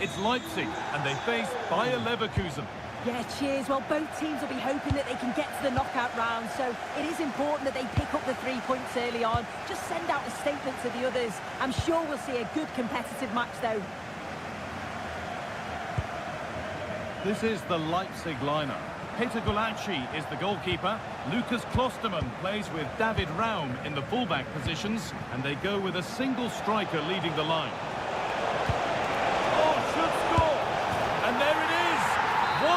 It's Leipzig, and they face Bayer Leverkusen. Yeah, cheers. Well, both teams will be hoping that they can get to the knockout round, so it is important that they pick up the 3 points early on. Just send out a statement to the others. I'm sure we'll see a good competitive match, though. This is the Leipzig lineup. Peter Gulacsi is the goalkeeper. Lucas Klosterman plays with David Raum in the fullback positions, and they go with a single striker leading the line. Oh, should score! And there it is! 1-0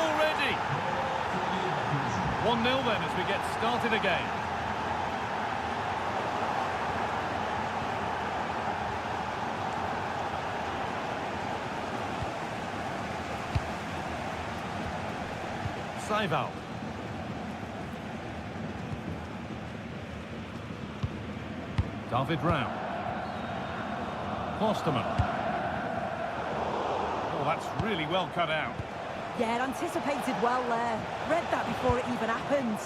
already! 1-0 then as we get started again. Saival. David Raum. Klosterman. Oh, that's really well cut out. Yeah, it anticipated well there. Read that before it even happened.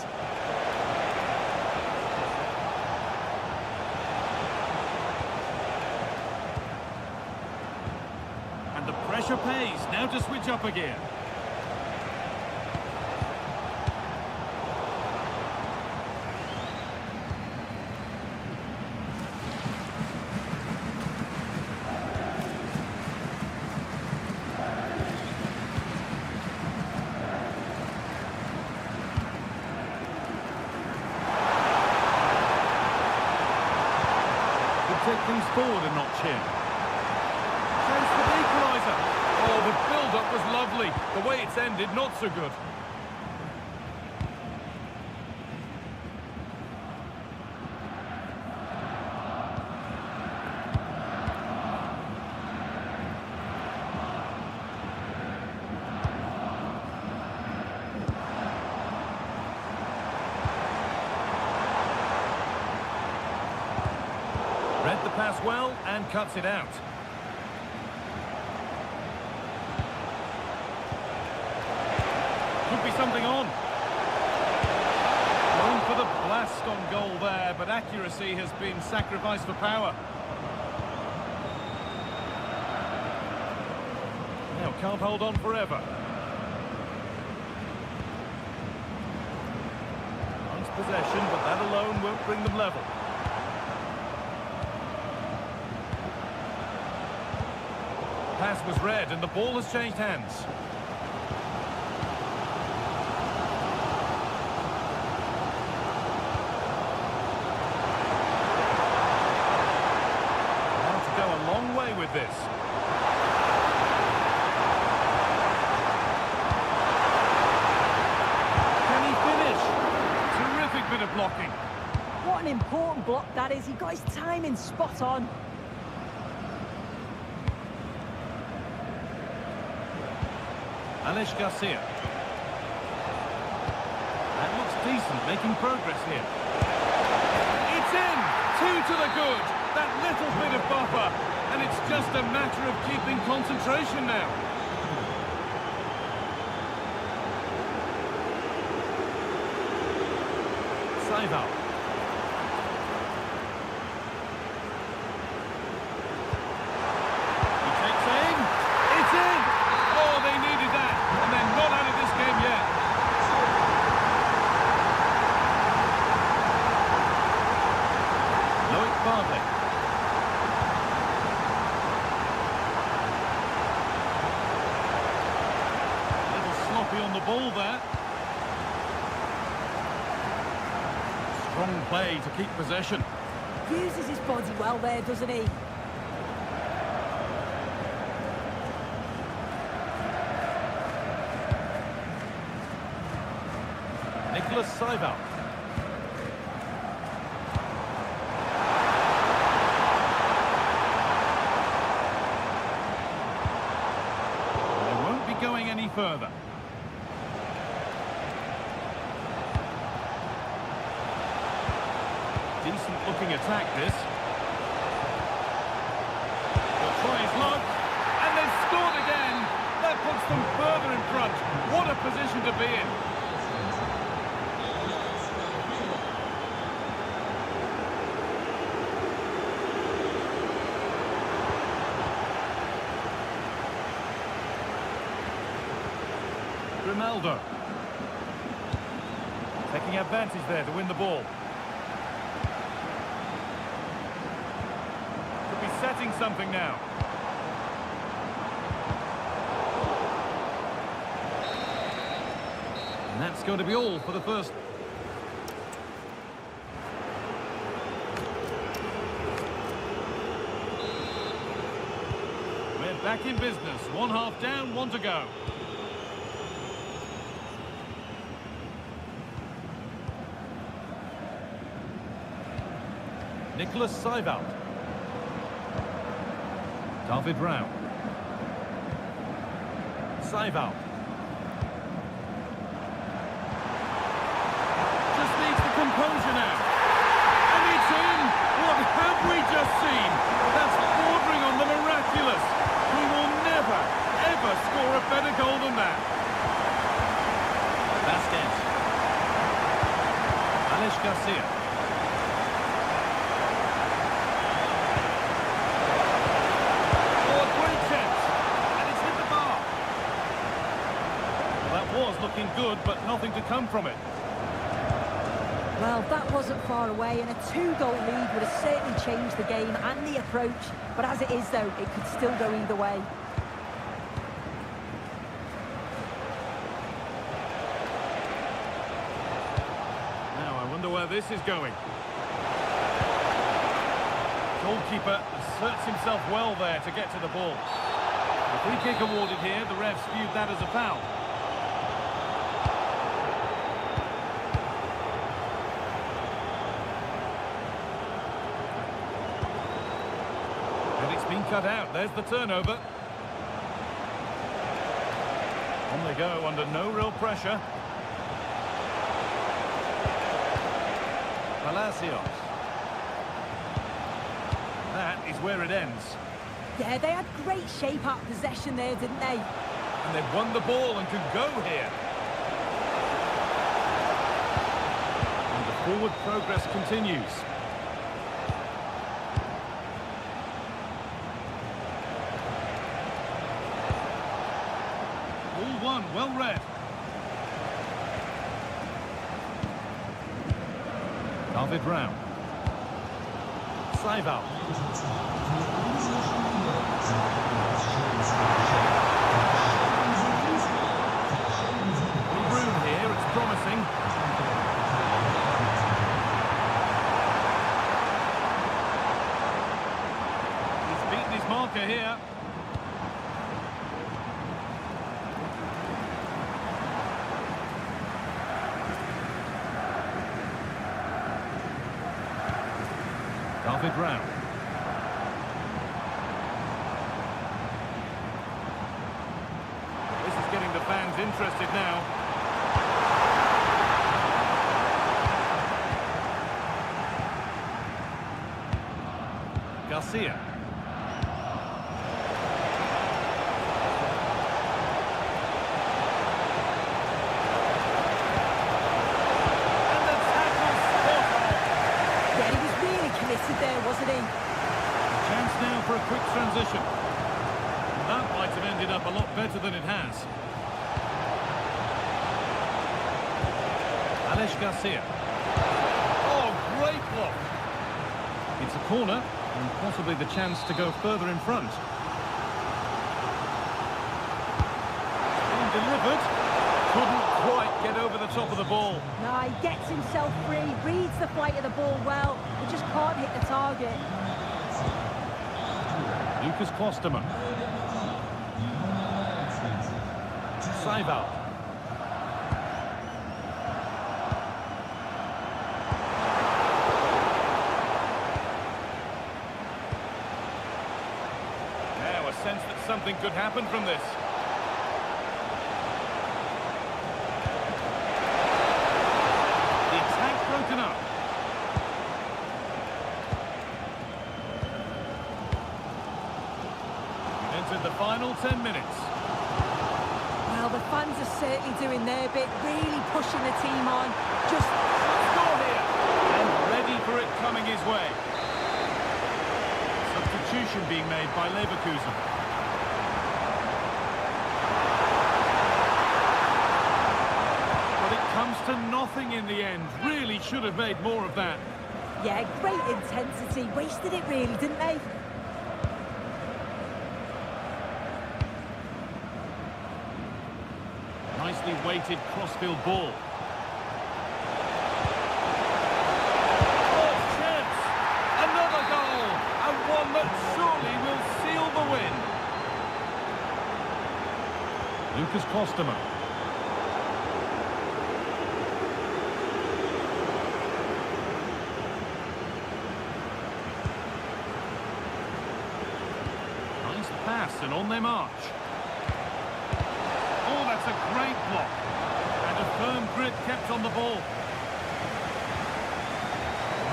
And the pressure pays. Now to switch up again. Take things forward a notch here. Chance for the equaliser. Oh, the build-up was lovely. The way it's ended, not so good. Read the pass well and cuts it out. Could be something on. Going for the blast on goal there, but accuracy has been sacrificed for power. Now can't hold on forever. Nice possession, but that alone won't bring them level. Pass was read and the ball has changed hands. Now to go a long way with this. Can he finish? Terrific bit of blocking. What an important block that is. He got his timing spot on. Alex Garcia. That looks decent, making progress here. It's in! 2 to the good. That little bit of buffer. And it's just a matter of keeping concentration now. Saival. He takes aim. It's in! Oh, they needed that. And they're not out of this game yet. Loic Bartley. A little sloppy on the ball there. Strong play to keep possession. Uses his body well there, doesn't he? Saival. They won't be going any further. Decent looking attack this. They'll try his luck, and they've scored again. That puts them further in front. What a position to be in. Ronaldo. Taking advantage there to win the ball. Could be setting something now. And that's going to be all for the first. We're back in business. 1 half down, 1 to go. Nicholas Seibelt. David Raum. Seibelt. Just needs the composure now. And it's in! What have we just seen? That's bordering on the miraculous. We will never, ever score a better goal than that. Vasquez. Alex Garcia. Looking good, but nothing to come from it. Well, that wasn't far away, and a 2-goal lead would have certainly changed the game and the approach. But as it is, though, it could still go either way. Now, I wonder where this is going. Goalkeeper asserts himself well there to get to the ball. A free kick awarded here. The refs viewed that as a foul. Been cut out. There's the turnover. On they go under no real pressure. Palacios. That is where it ends. Yeah, they had great shape out possession there, didn't they? And they've won the ball and can go here. And the forward progress continues. Well read. David Raum. Seibelt. Room here, it's promising. He's beaten his marker here. David Raum. This is getting the fans interested now. Garcia. There, wasn't he? Chance now for a quick transition. That might have ended up a lot better than it has. Alex Garcia. Oh, great block. It's a corner and possibly the chance to go further in front. Being delivered. Couldn't quite get over the top of the ball. No, he gets himself free, reads the flight of the ball well, but just can't hit the target. Lucas Klosterman. Seibelt. Now a sense that something could happen from this. Broken up. We've entered the final 10 minutes. Well, the fans are certainly doing their bit, really pushing the team on. Just score here. And ready for it coming his way. Substitution being made by Leverkusen. to nothing in the end. Really should have made more of that. Yeah, great intensity. Wasted it really, didn't they? Nicely weighted crossfield ball. Oh, chance! Another goal! And one that surely will seal the win. Lucas Klosterman. Nice pass and on their march. Oh, that's a great block. And a firm grip kept on the ball.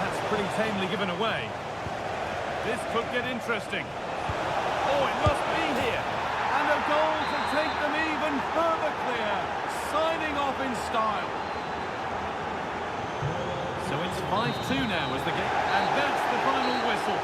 That's pretty tamely given away. This could get interesting. Oh, it must be here. And a goal to take them even further clear. Signing off in style. So it's 5-2 now as the game. And that's the final whistle.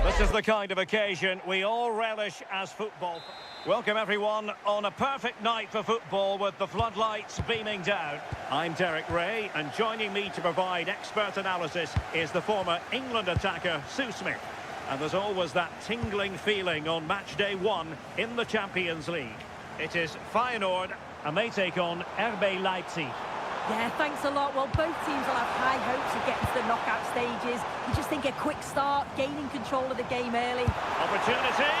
This is the kind of occasion we all relish as football. Welcome everyone on a perfect night for football with the floodlights beaming down. I'm Derek Ray, and joining me to provide expert analysis is the former England attacker Sue Smith. And there's always that tingling feeling on match day one in the Champions League. It is Feyenoord, and they take on RB Leipzig. Yeah, thanks a lot. Well, both teams will have high hopes of getting to the knockout stages. You just think a quick start, gaining control of the game early. Opportunity!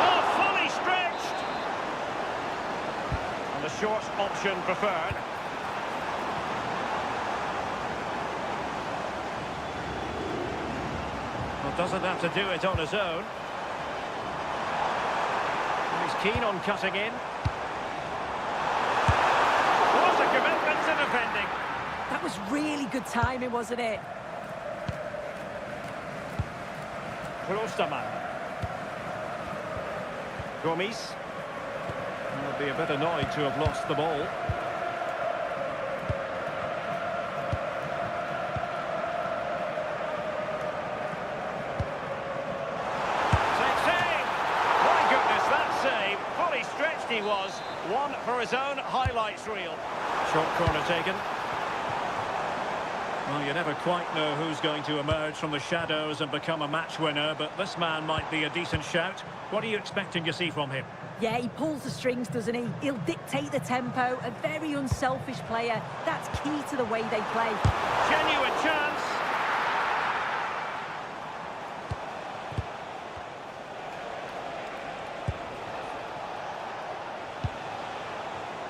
Oh, fully stretched! And the short option preferred. Doesn't have to do it on his own. He's keen on cutting in. What a commitment to defending. That was really good timing, wasn't it? Klostermann. Gomis. Will be a bit annoyed to have lost the ball. He was one for his own highlights reel. Short corner taken. Well, you never quite know who's going to emerge from the shadows and become a match winner, but this man might be a decent shout. What are you expecting to see from him? Yeah, he pulls the strings, doesn't he? He'll dictate the tempo, a very unselfish player. That's key to the way they play. Genuine chance.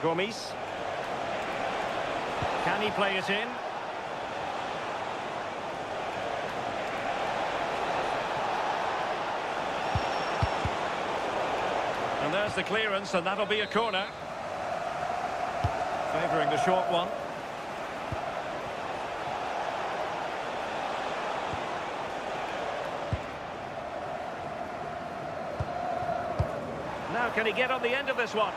Gomis. Can he play it in? And there's the clearance, and that'll be a corner. Favouring the short one. Now can he get on the end of this one?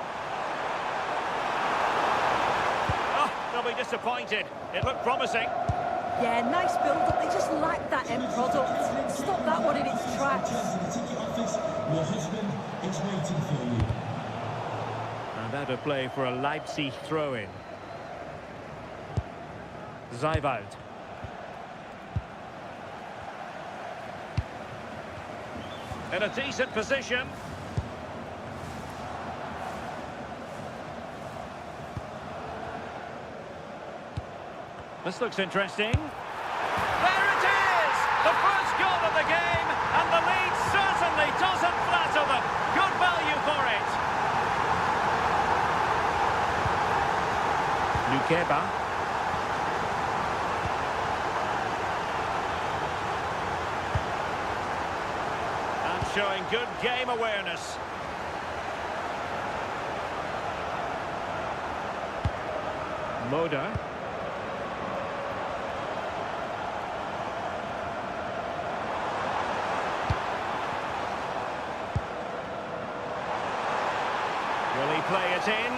They'll be disappointed. It looked promising. Yeah, nice build-up. They just lacked that end product. Stop that one in its tracks. Your husband is waiting for you. And out of play for a Leipzig throw-in. Zijvoud. In a decent position. This looks interesting. There it is! The first goal of the game, and the lead certainly doesn't flatter them. Good value for it. Lukeba. And showing good game awareness. Moda. Will he play it in?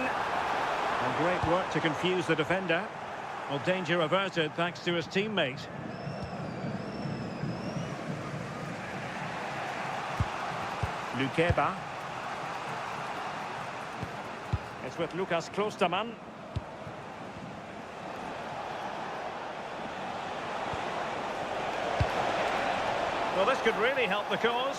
And great work to confuse the defender. Well, danger averted thanks to his teammate. Lukeba. It's with Lukas Klostermann. Well, this could really help the cause.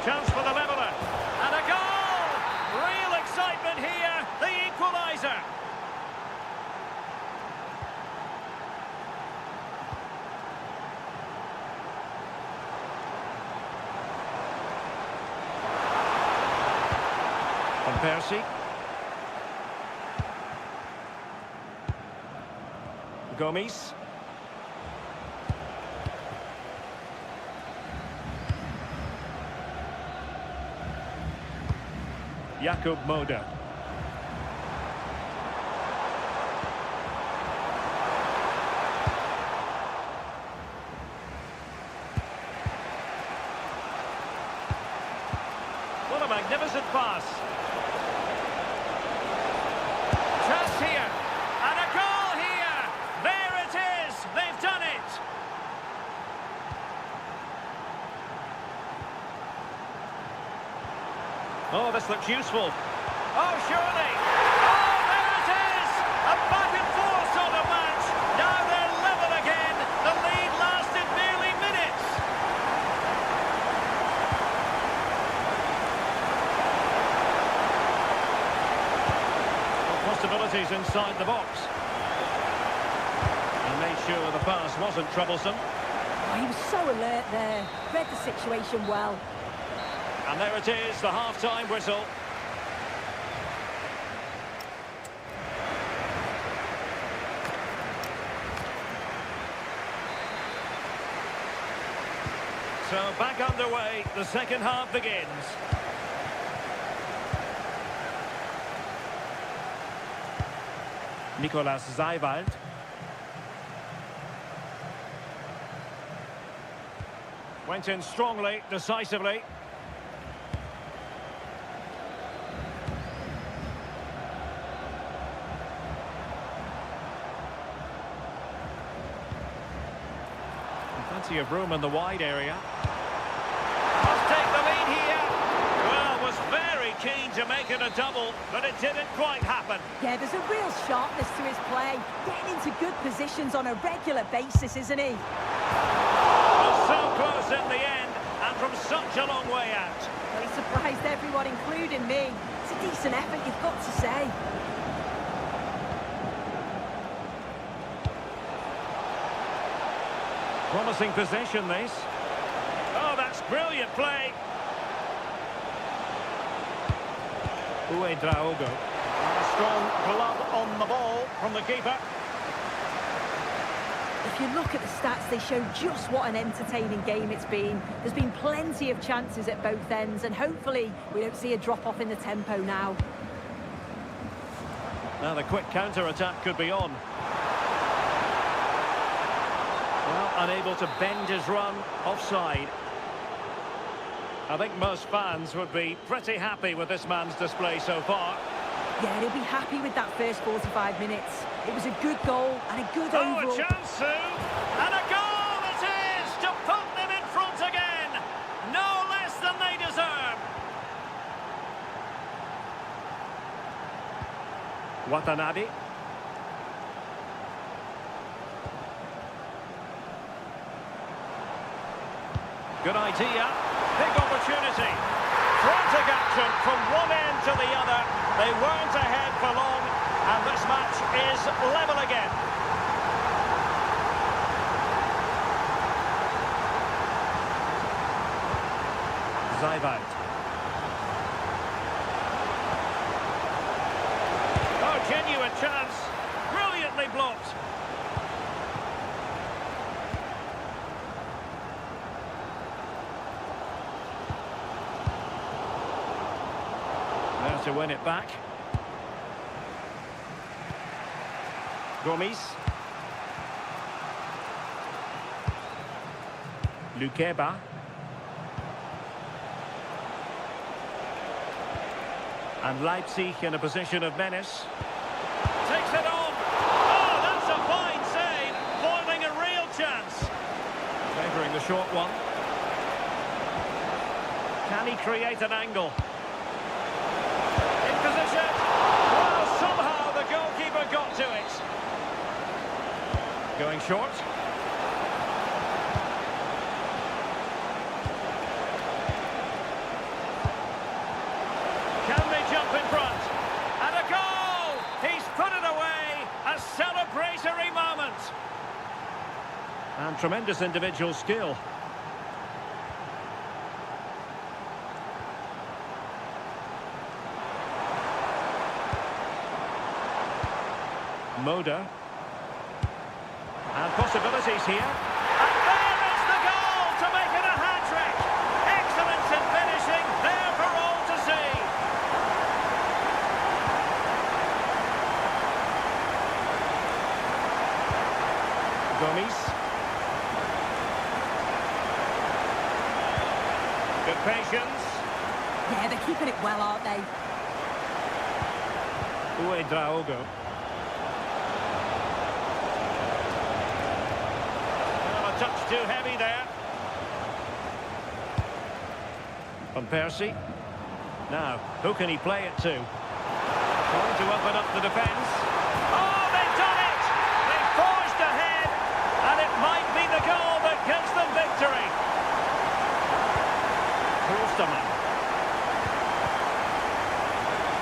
Chance for the leveller. And a goal! Real excitement here. The equaliser. Van Persie. Gomis. Jakub Moda. What a magnificent pass. Chance here. And a goal here. There it is. They've done it. Oh, this looks useful. Oh, surely. Oh, there it is. A back and forth sort of match. Now they're level again. The lead lasted nearly minutes. Well, possibilities inside the box. And made sure the pass wasn't troublesome. Oh, he was so alert there. Read the situation well. And there it is, the half-time whistle. So back underway, the second half begins. Nicolas Zeiwald. Went in strongly, decisively. Plenty of room in the wide area. Must take the lead here. Well, was very keen to make it a double, but it didn't quite happen. Yeah, there's a real sharpness to his play. Getting into good positions on a regular basis, isn't he? Was so close in the end, and from such a long way out. Well, he surprised everyone, including me. It's a decent effort, you've got to say. Promising possession, this. Oh, that's brilliant play. Uedraogo. A strong glove on the ball from the keeper. If you look at the stats, they show just what an entertaining game it's been. There's been plenty of chances at both ends, and hopefully we don't see a drop-off in the tempo now. Now the quick counter-attack could be on. Well, unable to bend his run, offside. I think most fans would be pretty happy with this man's display so far. Yeah, he'll be happy with that first 45 minutes. It was a good goal and a good overall... Oh, a chance soon! And a goal it is to put them in front again! No less than they deserve! Watanabe. Good idea. Big opportunity. Frantic action from one end to the other. They weren't ahead for long, and this match is level again. Zeiwald. Oh, genuine chance. Brilliantly blocked. There to win it back. Gomis. Lukeba. And Leipzig in a position of menace. Takes it on. Oh, that's a fine save. Foiling a real chance. Favouring the short one. Can he create an angle? In position. Well, somehow the goalkeeper got to it. Going short. Can they jump in front? And a goal! He's put it away! A celebratory moment! And tremendous individual skill. Moda. And possibilities here. And there is the goal to make it a hat-trick! Excellence in finishing, there for all to see! Gomis. Good patience. Yeah, they're keeping it well, aren't they? Uedraogo. A touch too heavy there. Van Persie. Now, who can he play it to? Trying to open up the defence. Oh, they've done it! They've forged ahead, and it might be the goal that gives them victory. Klostermann.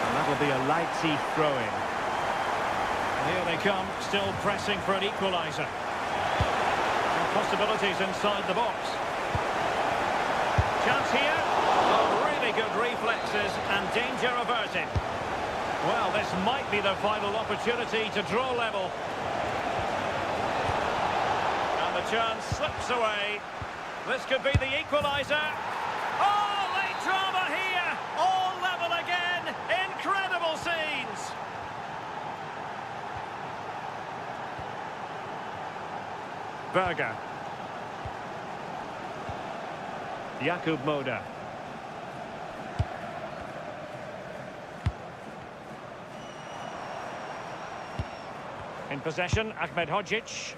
And that'll be a Leipzig throw-in. Here they come, still pressing for an equaliser. Possibilities inside the box. Chance here. Oh, really good reflexes and danger averted. Well, this might be the final opportunity to draw level. And the chance slips away. This could be the equaliser. Oh, late drama here. All level again. Incredible scenes. Berger. Jakub Moder. In possession, Ahmed Hodzic.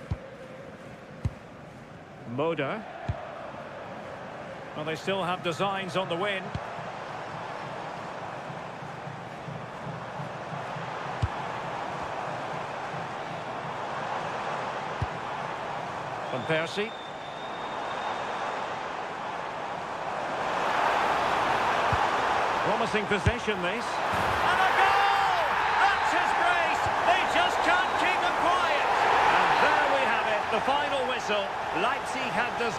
Moder. Well, they still have designs on the win. Van Persie. Promising possession, this. And a goal! That's his brace! They just can't keep them quiet! And there we have it, the final whistle. Leipzig had this.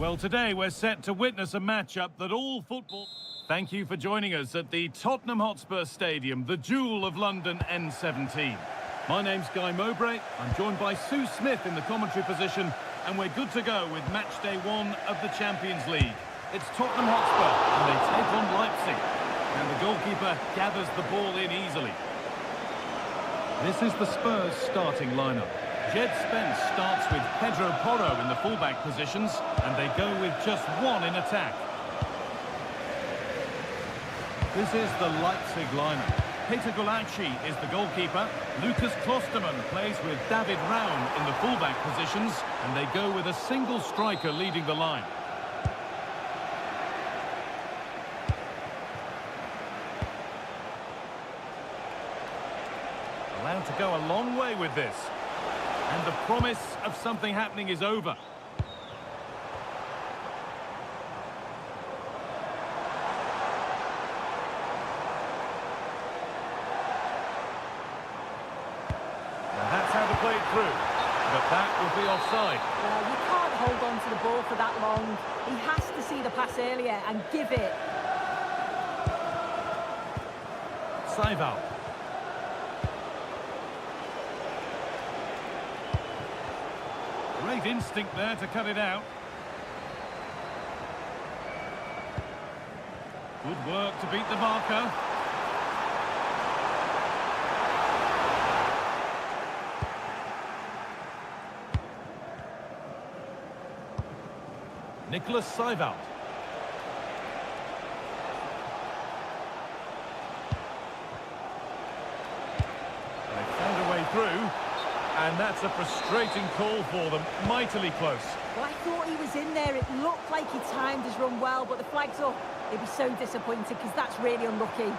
Well, today we're set to witness a matchup that all football... Thank you for joining us at the Tottenham Hotspur Stadium, the jewel of London N17. My name's Guy Mowbray. I'm joined by Sue Smith in the commentary position, and we're good to go with match day 1 of the Champions League. It's Tottenham Hotspur, and they take on Leipzig. And the goalkeeper gathers the ball in easily. This is the Spurs starting lineup. Jed Spence starts with Pedro Porro in the fullback positions, and they go with just one in attack. This is the Leipzig lineup. Peter Gulácsi is the goalkeeper. Lukas Klostermann plays with David Raum in the fullback positions, and they go with a single striker leading the line. Allowed to go a long way with this. And the promise of something happening is over. That's how to play it through. But that will be offside. Well, you can't hold on to the ball for that long. He has to see the pass earlier and give it. Saival. Great instinct there to cut it out. Good work to beat the marker. Nicholas Saival. They found a way through, and that's a frustrating call for them. Mightily close. Well, I thought he was in there. It looked like he timed his run well, but the flag's up. He'd be so disappointed because that's really unlucky.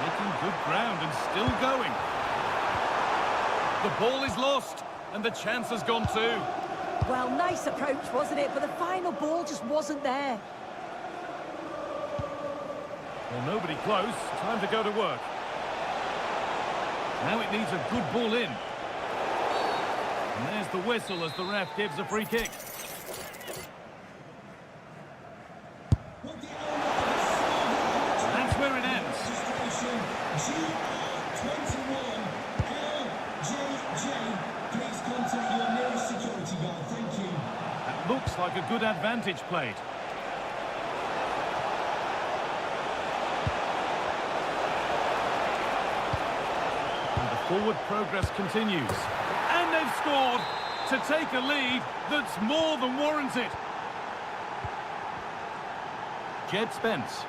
Making good ground and still going. The ball is lost, and the chance has gone too. Well, nice approach, wasn't it? But the final ball just wasn't there. Well, nobody close. Time to go to work. Now it needs a good ball in. And there's the whistle as the ref gives a free kick. That's where it ends. Please contact your nearest security guard. Thank you. That looks like a good advantage played. And the forward progress continues. And they've scored to take a lead that's more than warranted. Jed Spence.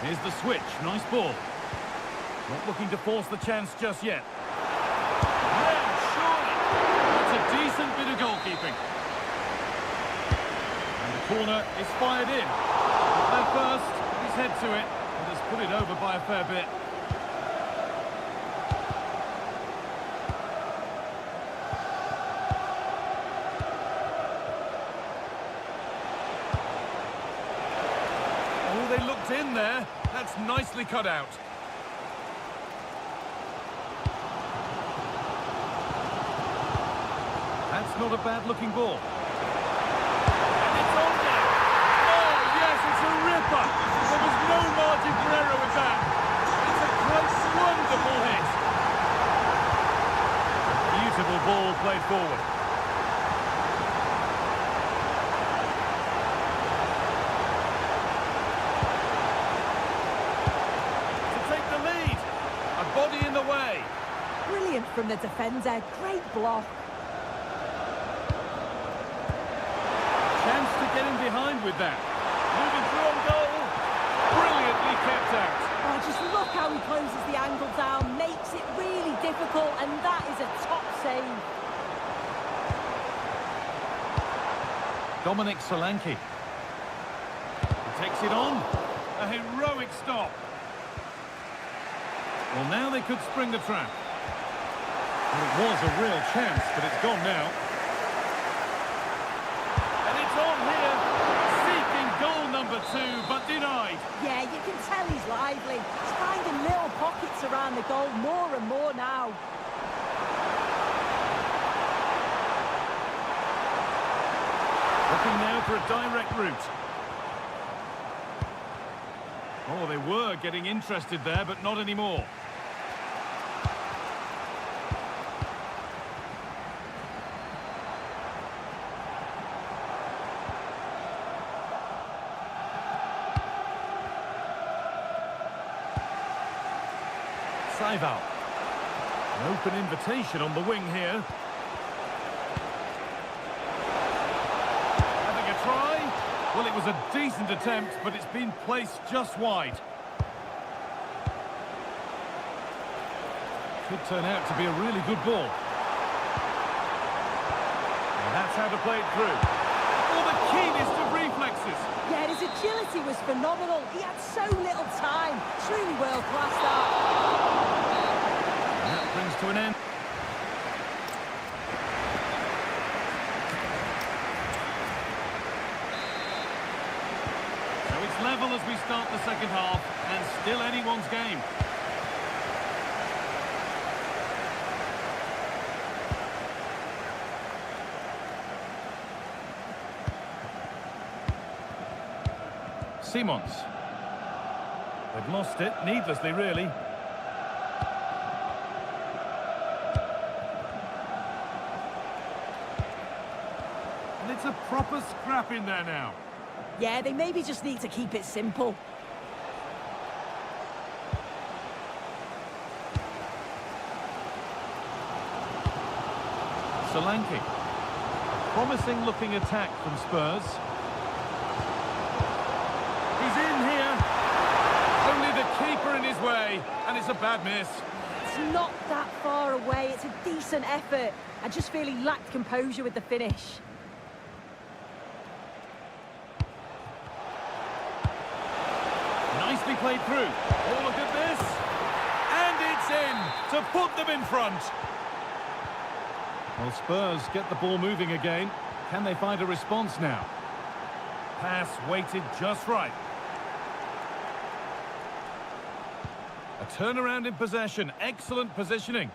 Here's the switch. Nice ball. Not looking to force the chance just yet. Yeah, surely. That's a decent bit of goalkeeping. And the corner is fired in. There first, he's head to it, and has put it over by a fair bit. Oh, they looked in there. That's nicely cut out. That's not a bad-looking ball. And it's on there. Oh, yes, it's a ripper. There was no margin for error with that. It's a great, wonderful hit. Beautiful ball played forward. To take the lead. A body in the way. Brilliant from the defender. Great block. Chance to get in behind with that. Moving through on goal. Brilliantly kept out. Oh, just look how he closes the angle down. Makes it really difficult, and that is a top save. Dominic Solanke. He takes it on. A heroic stop. Well, now they could spring the trap. Well, it was a real chance, but it's gone now. On here, seeking goal number 2, but denied. Yeah, you can tell he's lively. He's finding little pockets around the goal more and more now. Looking now for a direct route. Oh, they were getting interested there, but not anymore. Saival. An open invitation on the wing here. Having a try. Well, it was a decent attempt, but it's been placed just wide. Could turn out to be a really good ball. And that's how to play it through. Oh, the keenest of reflexes. Yeah, his agility was phenomenal. He had so little time. Truly world-class that. brings to an end. So it's level as we start the second half, and still anyone's game. Simons. They've lost it, needlessly really. And it's a proper scrap in there now. Yeah, they maybe just need to keep it simple. Solanke. Promising looking attack from Spurs. He's in here. Only the keeper in his way, and it's a bad miss. It's not that far away. It's a decent effort. I just feel he lacked composure with the finish. Nicely played through. Oh, look at this. And it's in to put them in front. Well, Spurs get the ball moving again. Can they find a response now? Pass weighted just right. A turnaround in possession. Excellent positioning.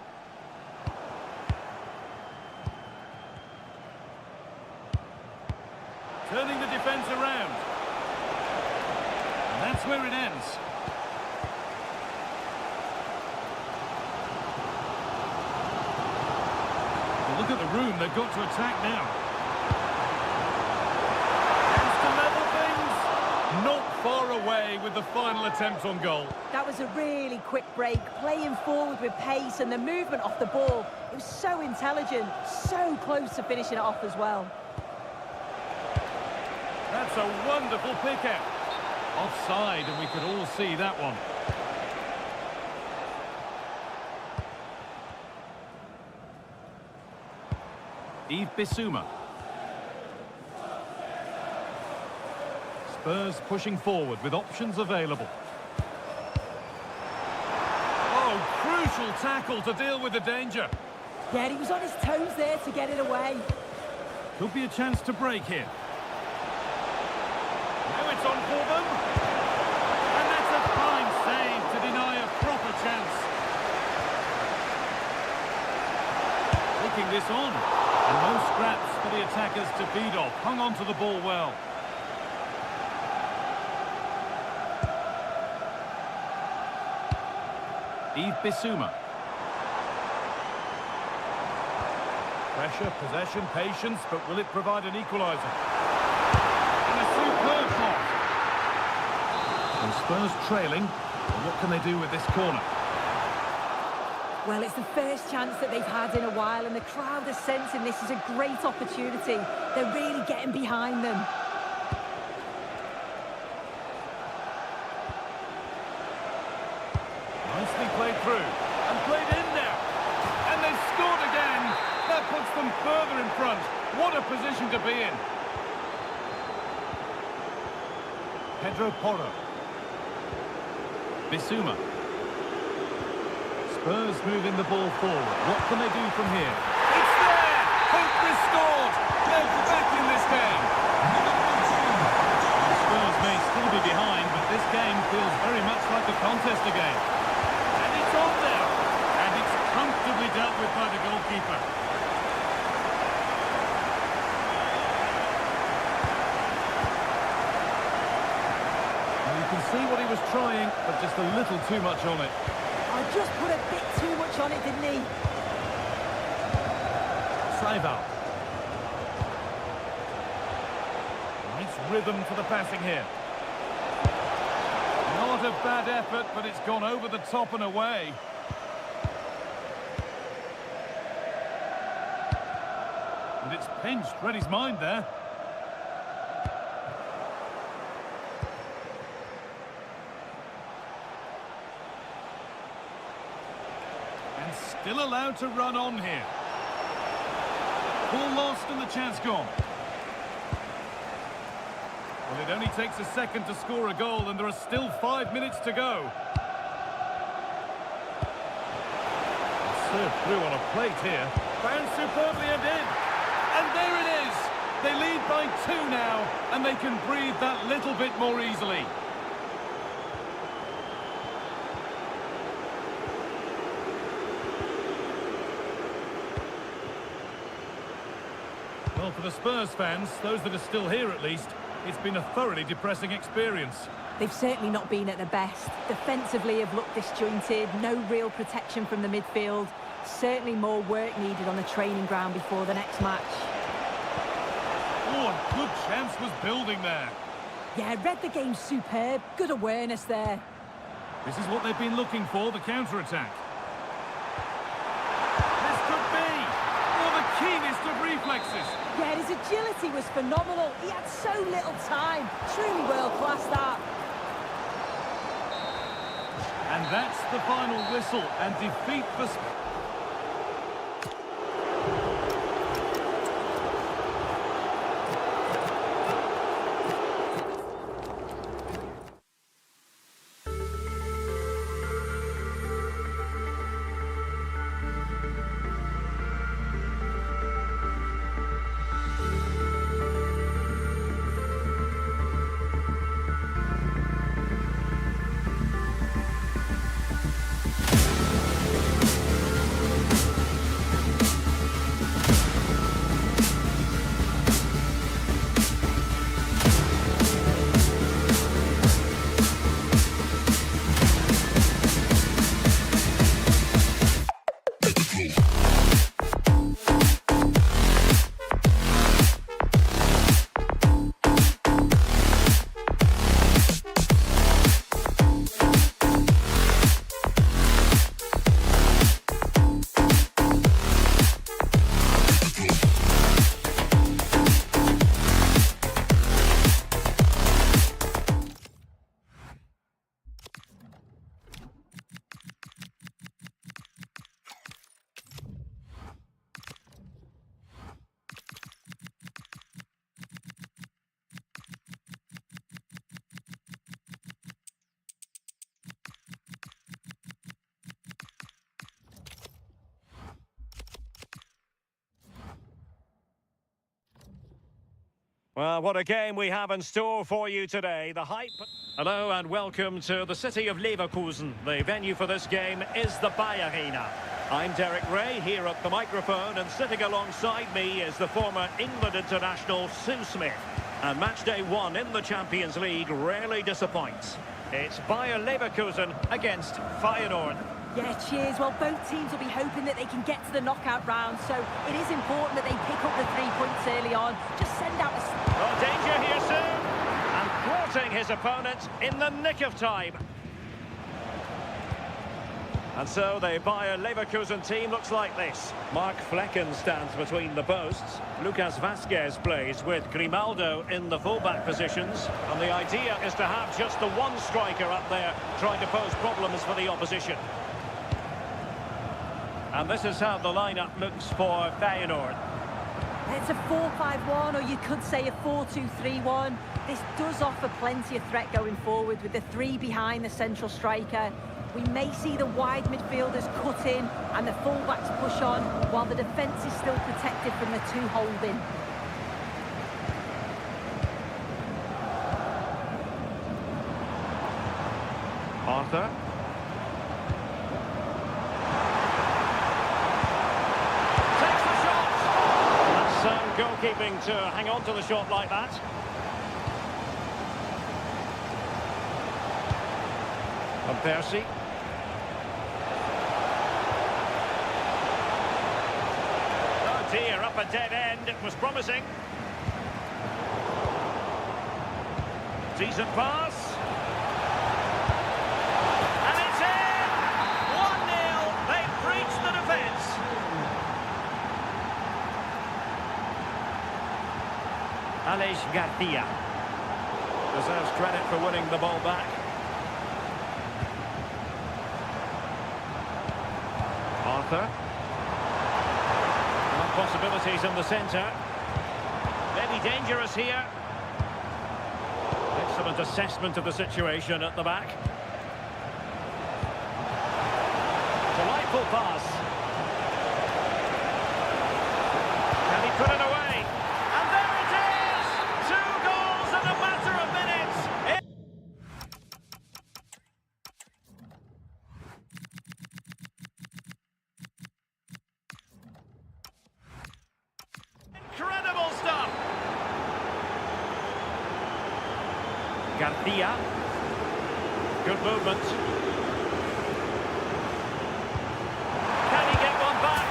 Turning the defence around. And that's where it ends. Well, look at the room they've got to attack now. Has to level things. Not far away with the final attempt on goal. That was a really quick break, playing forward with pace and the movement off the ball. It was so intelligent, so close to finishing it off as well. That's a wonderful pick-out. Offside, and we could all see that one. Yves Bissouma. Spurs pushing forward with options available. Oh, crucial tackle to deal with the danger. Yeah, he was on his toes there to get it away. Could be a chance to break here. Now it's on for them. And that's a fine save to deny a proper chance. Taking this on. And no scraps for the attackers to feed off. Hung on to the ball well. Yves Bissouma. Pressure, possession, patience, but will it provide an equaliser? And a superb shot. And Spurs trailing. And what can they do with this corner? Well, it's the first chance that they've had in a while, and the crowd are sensing this is a great opportunity. They're really getting behind them. Nicely played through. And played in now. And they've scored again. That puts them further in front. What a position to be in. Pedro Porro. Bissouma. Spurs moving the ball forward. What can they do from here? It's there! Hope restored! They're back in this game. The Spurs may still be behind, but this game feels very much like a contest again. And it's on there. And it's comfortably dealt with by the goalkeeper. And you can see what he was trying, but just a little too much on it. I just put a bit too much on it, didn't he? Saival. Nice rhythm for the passing here. Not a bad effort, but it's gone over the top and away. And it's pinched. Read his mind there. And still allowed to run on here. Ball lost and the chance gone. Well, it only takes a second to score a goal, and there are still 5 minutes to go. served through on a plate here. Found superbly and in. And there it is. They lead by 2 now, and they can breathe that little bit more easily. Well, for the Spurs fans, those that are still here at least, it's been a thoroughly depressing experience. They've certainly not been at their best. Defensively have looked disjointed, no real protection from the midfield. Certainly more work needed on the training ground before the next match. Oh, a good chance was building there. Yeah, read the game superb. Good awareness there. This is what they've been looking for, the counter-attack. This could be! Oh, the keenest of reflexes. Yeah, his agility was phenomenal. He had so little time. Truly world-class, that. And that's the final whistle, and defeat for... Well, what a game we have in store for you today. The hype... Hello and welcome to the city of Leverkusen. The venue for this game is the Arena. I'm Derek Ray here at the microphone, and sitting alongside me is the former England international Sue Smith. And match day 1 in the Champions League rarely disappoints. It's Bayer Leverkusen against Feyenoord. Yeah, cheers. Well, both teams will be hoping that they can get to the knockout round, so it is important that they pick up the 3 points early on. Just send out a... Oh, danger here soon! And thwarting his opponent in the nick of time. And so the Bayer Leverkusen team looks like this. Mark Flecken stands between the posts. Lucas Vasquez plays with Grimaldo in the fullback positions. And the idea is to have just the one striker up there trying to pose problems for the opposition. And this is how the lineup looks for Feyenoord. It's a 4-5-1, or you could say a 4-2-3-1. This does offer plenty of threat going forward with the 3 behind the central striker. We may see the wide midfielders cut in and the fullbacks push on, while the defence is still protected from the 2 holding. Arthur. Goalkeeping to hang on to the shot like that. Van Persie. Oh dear, up a dead end. It was promising. Decent pass. And it's in! 1-0. They've breached the defence. Aleix Garcia deserves credit for winning the ball back. Arthur. And possibilities in the centre. Maybe dangerous here. Excellent assessment of the situation at the back. Delightful pass. put it away. And there it is! 2 goals in a matter of minutes. Incredible stuff. Garcia. Good movement. Can he get one back?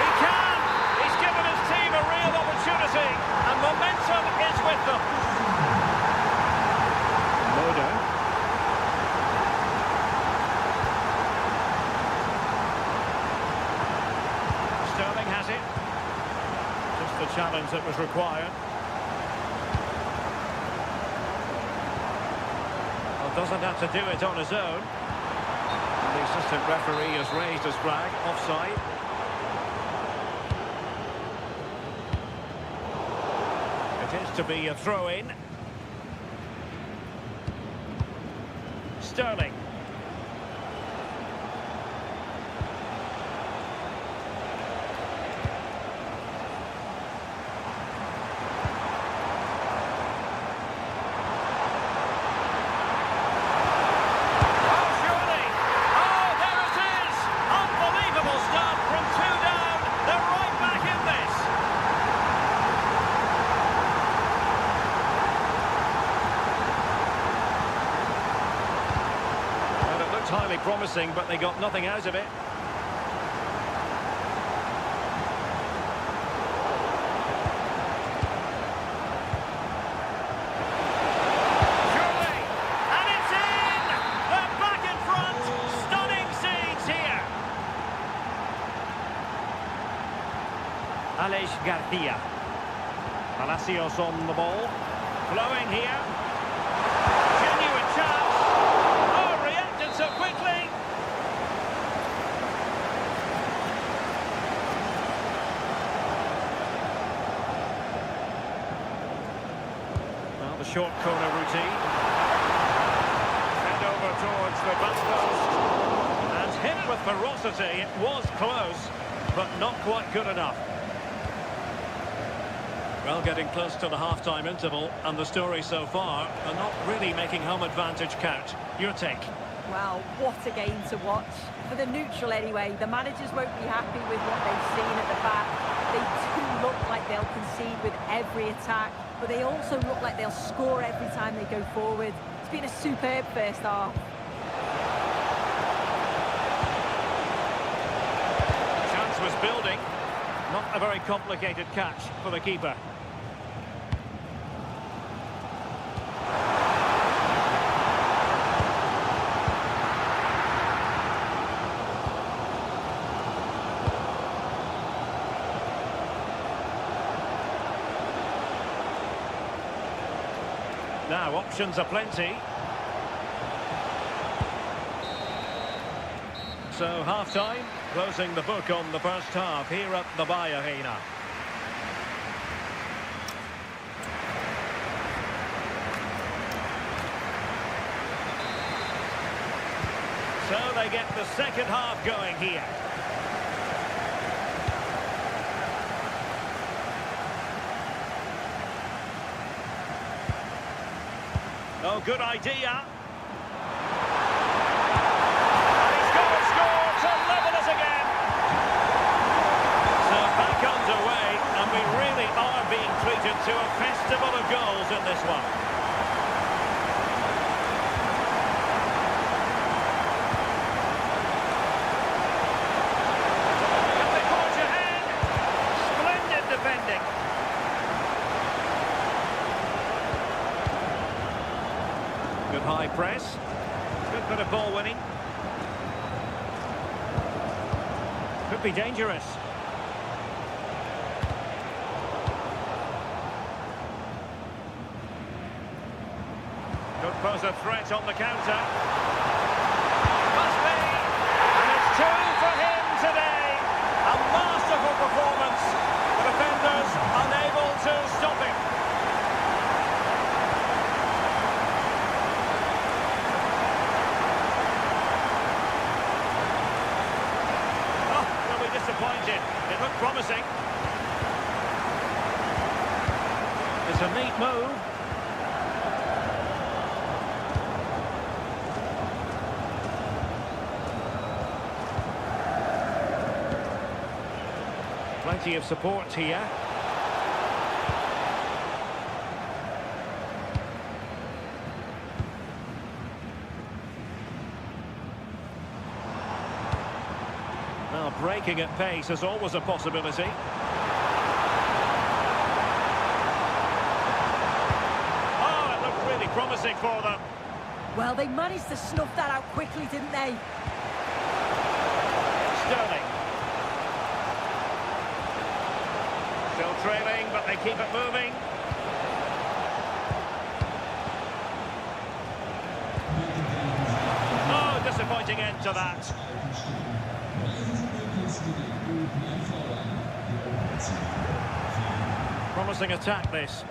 He can! He's given his team a real opportunity, and momentum is with them. Modo. Sterling has it. Just the challenge that was required. Doesn't have to do it on his own. And the assistant referee has raised his flag, offside. It is to be a throw-in. Sterling. Highly promising, but they got nothing out of it. Surely, and it's in! They're back in front! Stunning scenes here! Aleix Garcia. Palacios on the ball. Flowing here. Genuine chance. So quickly. Well, the short corner routine. Head over towards the back post. And hit with ferocity. It was close, but not quite good enough. Well, getting close to the half-time interval, and the story so far are not really making home advantage count. Your take? Well, what a game to watch. For the neutral anyway, the managers won't be happy with what they've seen at the back. They do look like they'll concede with every attack, but they also look like they'll score every time they go forward. It's been a superb first half. Chance was building. Not a very complicated catch for the keeper. Now, options are plenty. So, half-time, closing the book on the first half here at the Arena. So, they get the second half going here. Oh, good idea. And he's got to score to level us again. So back underway, and we really are being treated to a festival of goals in this one. Can they forge ahead? Splendid defending. Good high press. Good bit of ball winning. Could be dangerous. Could pose a threat on the counter. Must be. And it's 2 for him today. A masterful performance. The defenders unable to stop him. Disappointed. It looked promising. It's a neat move. Plenty of support here. Now breaking at pace is always a possibility. Oh, it looked really promising for them. Well, they managed to snuff that out quickly, didn't they? Sterling. Still trailing, but they keep it moving. Oh, disappointing end to that. Promising attack, this.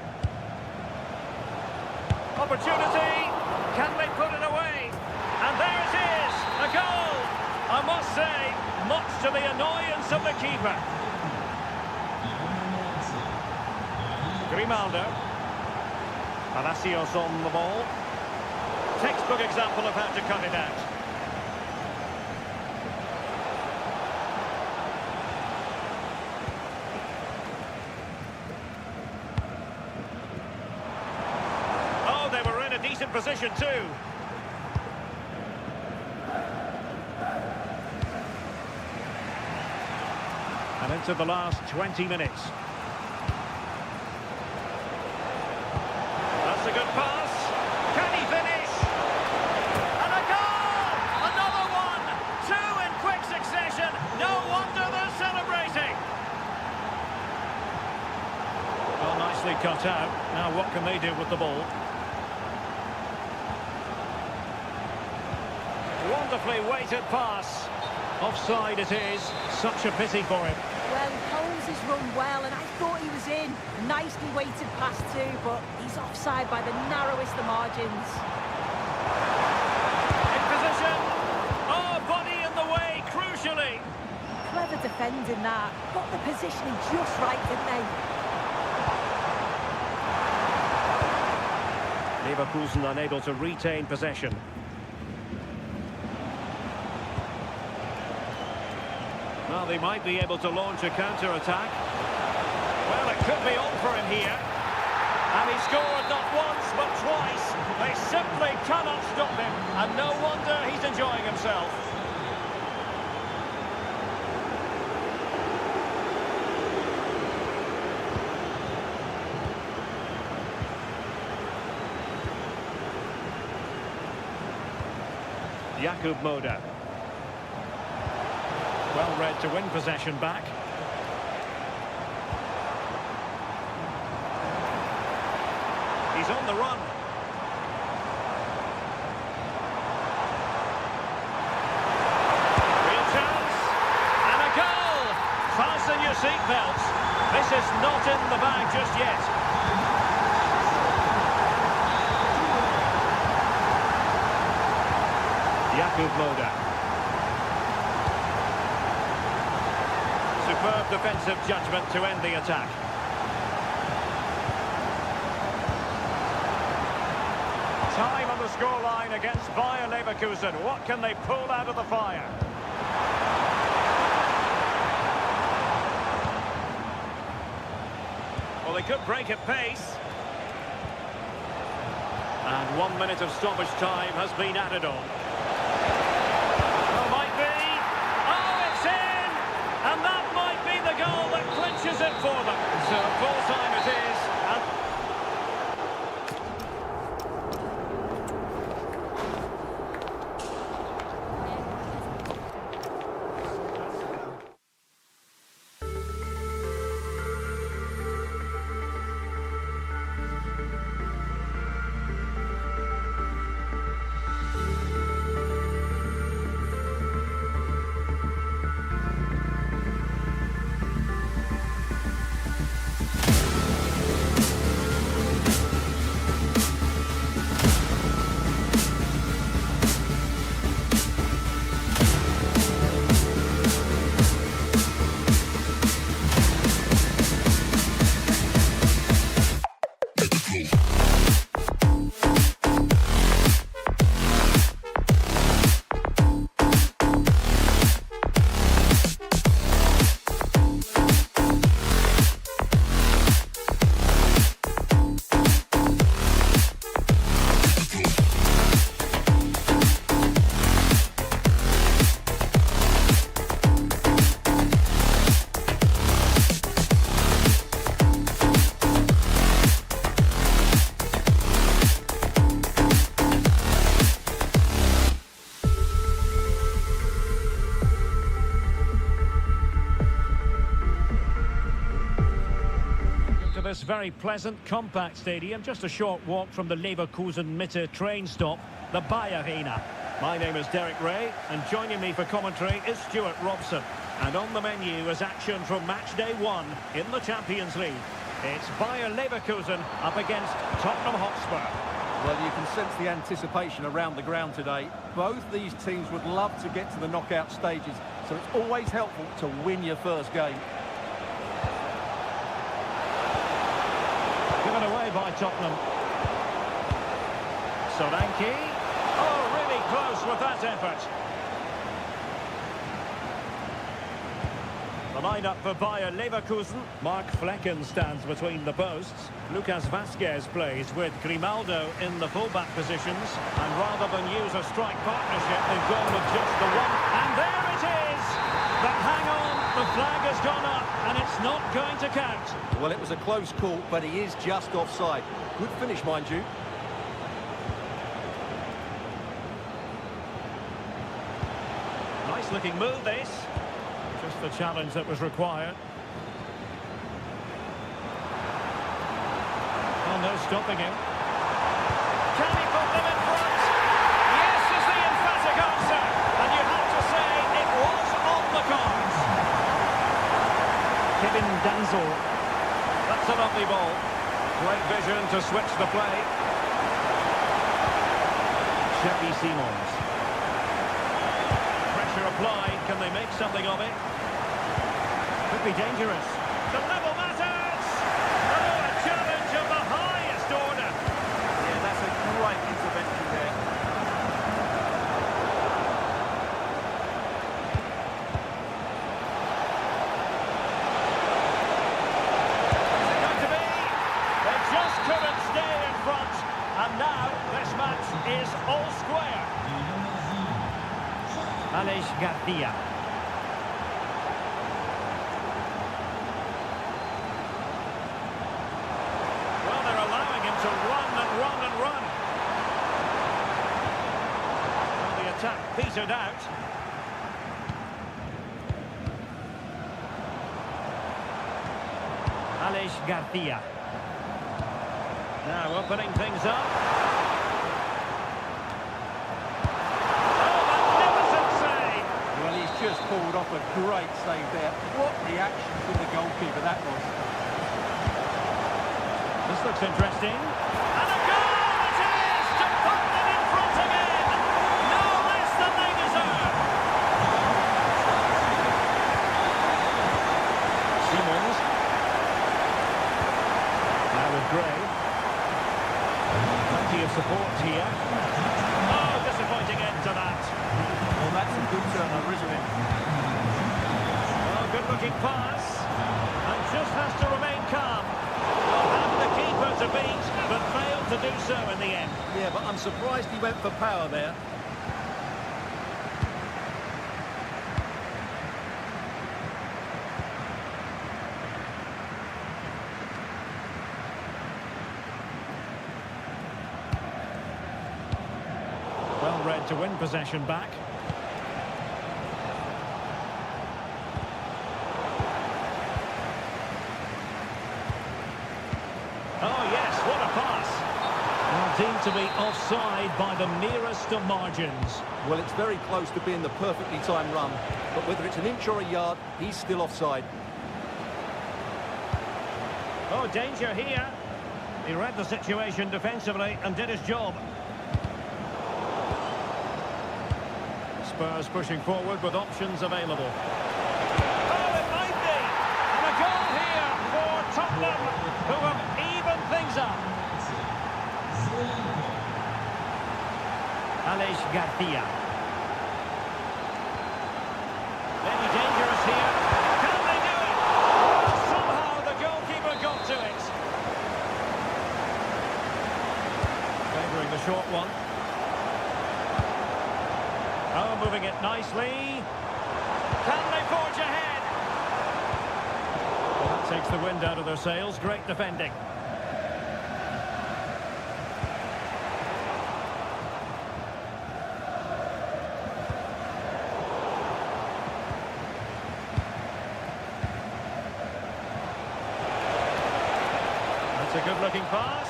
Opportunity. Can they put it away? And there it is, a goal. I must say, much to the annoyance of the keeper. Grimaldo. Palacios on the ball. Textbook example of how to cut it out. Oh, they were in a decent position too. And into the last 20 minutes. That's a good pass. Can he finish? And a goal! Another one! Two in quick succession. No wonder they're celebrating. Well, nicely cut out. Now what can they do with the ball? Wonderfully weighted pass. Offside it is. Such a pity for him. Well, he holds his run well, and I thought he was in. Nicely weighted pass too, but he's offside by the narrowest of margins. In position. Oh, body in the way, crucially. Clever defending that. Got the positioning just right, didn't they? Leverkusen unable to retain possession. Well, they might be able to launch a counter-attack. Well, it could be on for him here. And he scored not once, but twice. They simply cannot stop him. And no wonder he's enjoying himself. Jakub Moda. Well read to win possession back. He's on the run. Real chance. And a goal. Fasten your seatbelts. This is not in the bag just yet. Jakub Moda. Superb defensive judgment to end the attack. Time on the scoreline against Bayer Leverkusen. What can they pull out of the fire? Well, they could break at pace. And 1 minute of stoppage time has been added on. Oh, might be. Oh, it's in! And that might be the goal that clinches it for them. So full time it is. And This very pleasant, compact stadium, just a short walk from the Leverkusen Mitte train stop, the Arena. My name is Derek Ray, and joining me for commentary is Stuart Robson. And on the menu is action from match day 1 in the Champions League. It's Bayer Leverkusen up against Tottenham Hotspur. Well, you can sense the anticipation around the ground today. Both these teams would love to get to the knockout stages, so it's always helpful to win your first game. Given away by Tottenham. Solanke. Oh, really close with that effort. The line-up for Bayer Leverkusen. Mark Flecken stands between the posts. Lucas Vazquez plays with Grimaldo in the full-back positions. And rather than use a strike partnership, they've gone with just the one. And there it is! But hang on, the flag has gone up, and it's not going to count. Well, it was a close call, but he is just offside. Good finish, mind you. Nice-looking move, this. Just the challenge that was required. Oh, no stopping him. Can he put them in front? Yes is the emphatic answer. And you have to say it was on the cards. Kevin Danzel. That's a lovely ball. Great vision to switch the play. Xavi Simons. Pressure applied. Can they make something of it? Could be dangerous. The level matters! Oh, a challenge of the highest order. Yeah, that's a great intervention there. Is it going to be? They just couldn't stay in front. And now this match is all square. Alex Garcia. Well, they're allowing him to run and run and run. Well, the attack petered out. Alex Garcia. Now opening things up. Just pulled off a great save there. What reaction from the goalkeeper that was. This looks interesting. And a goal it is to put them in front again. No less than they deserve. Simons. Now with Gray. Plenty of support here. Oh, disappointing end to that. Well, that's a good turnover, isn't it? Well, good-looking pass. And just has to remain calm. Will have the keeper to beat, but failed to do so in the end. Yeah, but I'm surprised he went for power there. Well read to win possession back. Oh yes, what a pass. Well, deemed to be offside by the nearest of margins. Well, it's very close to being the perfectly timed run, but whether it's an inch or a yard, he's still offside. Oh, danger here. He read the situation defensively and did his job. Spurs pushing forward with options available. Oh, it might be! And a goal here for Tottenham, who have evened things up. Aleix Garcia. Very dangerous here. Can they do it? Oh, somehow the goalkeeper got to it. Favouring the short one. Oh, moving it nicely. Can they forge ahead? Well, that takes the wind out of their sails. Great defending. That's a good-looking pass.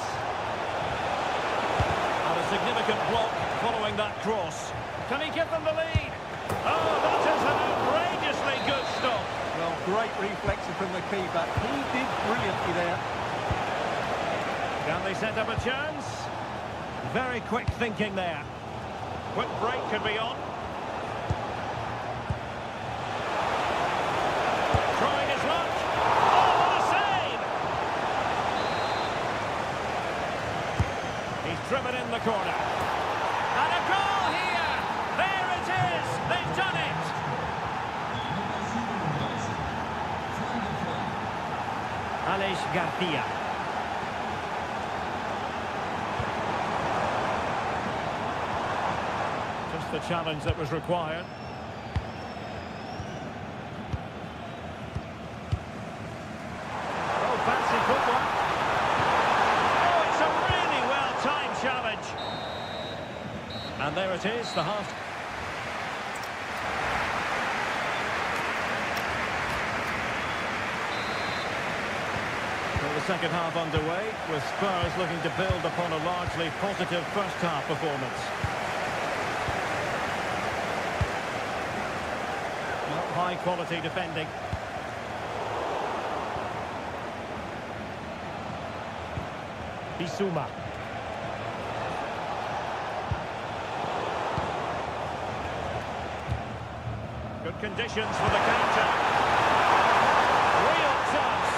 And a significant block following that cross. Can he give them the lead? Oh, that is an outrageously good stop. Well, great reflexes from the keeper. He did brilliantly there. Can they set up a chance? Very quick thinking there. Quick break could be on. Trying his luck. Oh, what a save! He's driven in the corner. And a goal here! There it is! They've done it! Aleix Garcia. Just the challenge that was required. Oh, fancy footwork. Oh, it's a really well-timed challenge. And there it is, the half. Well, the second half underway, with Spurs looking to build upon a largely positive first-half performance. High-quality defending. Bissouma. Good conditions for the counter. Real chance.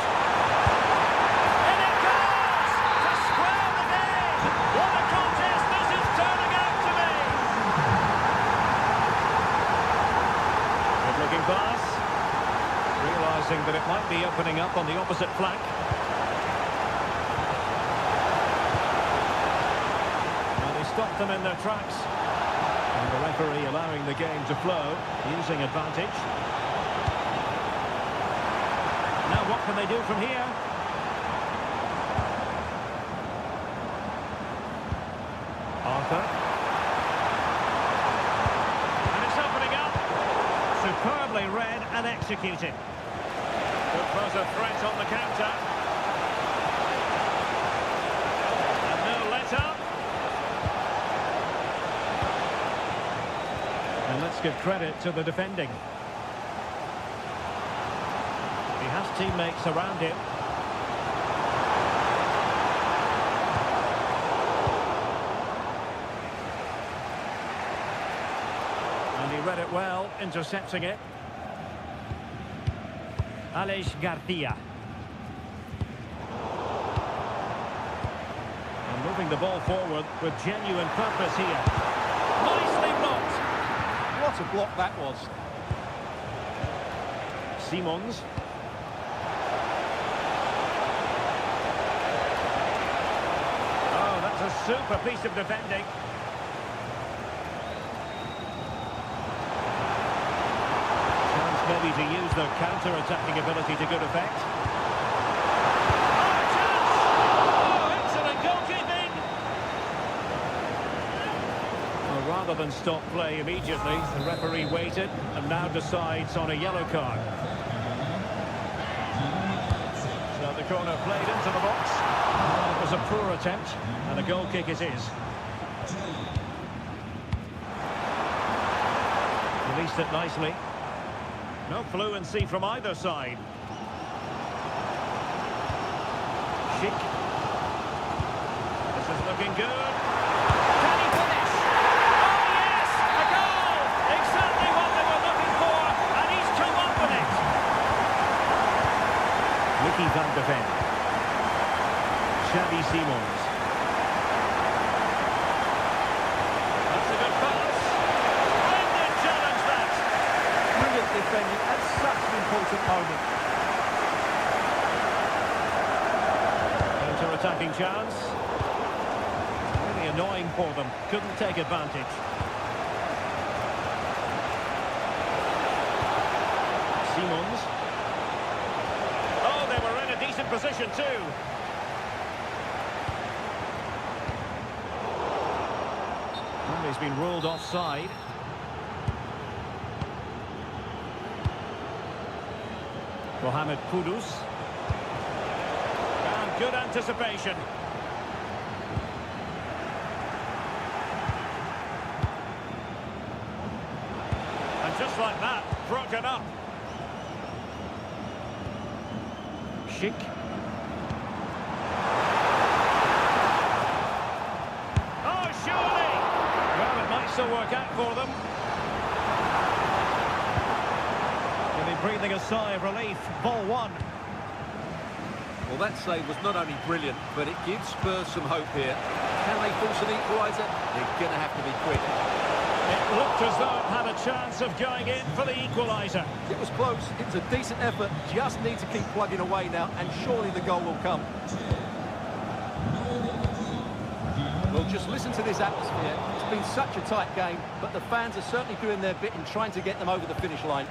And it goes! To square the game! What a contest this is turning out to be! Good-looking pass. Realising that it might be opening up on the opposite flank. Now they stopped them in their tracks. And the referee allowing the game to flow, using advantage. Now what can they do from here? Arthur. And it's opening up. Superbly read and executed. Could pose a threat on the counter. And no let-up. And let's give credit to the defending. He has teammates around him. And he read it well, intercepting it. Aleix Garcia. And moving the ball forward with genuine purpose here. Nicely blocked. What a block that was. Simons. Oh, that's a super piece of defending. Chance maybe to use their counter-attacking ability to good effect. Oh, chance! Oh, excellent goalkeeping! Well, rather than stop play immediately, the referee waited and now decides on a yellow card. So the corner played into the box. It was a poor attempt, and a goal kick it is. Released it nicely. No fluency from either side. Schick. This is looking good. Can he finish? Oh yes! A goal! Exactly what they were looking for, and he's come up with it. Mickey van de Ven. Xavi Simons. That's a good important moment. Counter-attacking chance. Really annoying for them. Couldn't take advantage. Simons. Oh, they were in a decent position too. Well, he's been ruled offside. Mohamed Kudus. And good anticipation. And just like that, broken up. Schick. Oh, surely! Well, it might still work out for them. They'll be breathing a sigh of relief. Ball one. Well, that save was not only brilliant, but it gives Spurs some hope here. Can they force an equaliser? They're going to have to be quick. It looked as though it had a chance of going in for the equaliser. It was close. It was a decent effort. Just need to keep plugging away now, and surely the goal will come. Well, just listen to this atmosphere. It's been such a tight game, but the fans are certainly doing their bit in trying to get them over the finish line.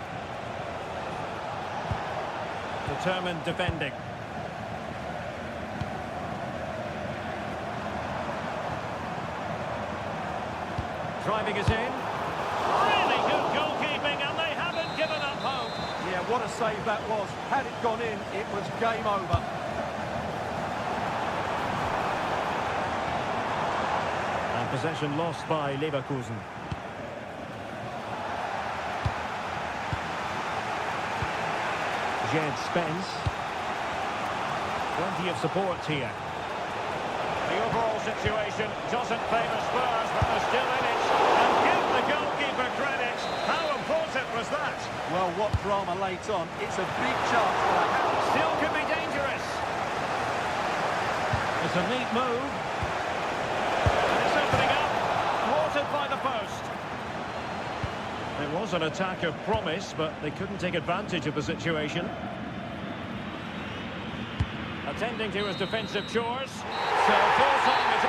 Determined defending. Driving it in. Really good goalkeeping, and they haven't given up hope. Yeah, what a save that was. Had it gone in, it was game over. And possession lost by Leverkusen. Jed Spence. Plenty of support here. The overall situation doesn't favour Spurs, but they're still in it. And give the goalkeeper credit. How important was that? Well, what drama late on. It's a big chance for that. Still could be dangerous. It's a neat move. And it's opening up. Thwarted by the post. It was an attack of promise, but they couldn't take advantage of the situation. Attending to his defensive chores. So full time is...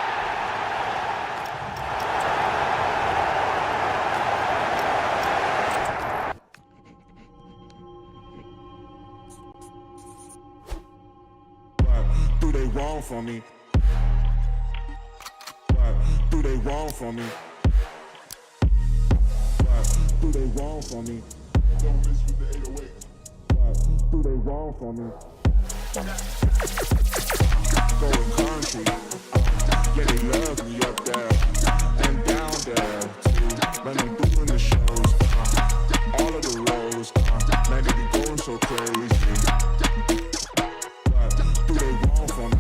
What do they wrong for me? What do they wrong for me? What do they wrong for me? Don't miss with the 808. What do they wrong for me? Going country, yeah, they love me up there and down there too. When I'm doing the shows, all of the roads, man, they be going so crazy. What do they want from me?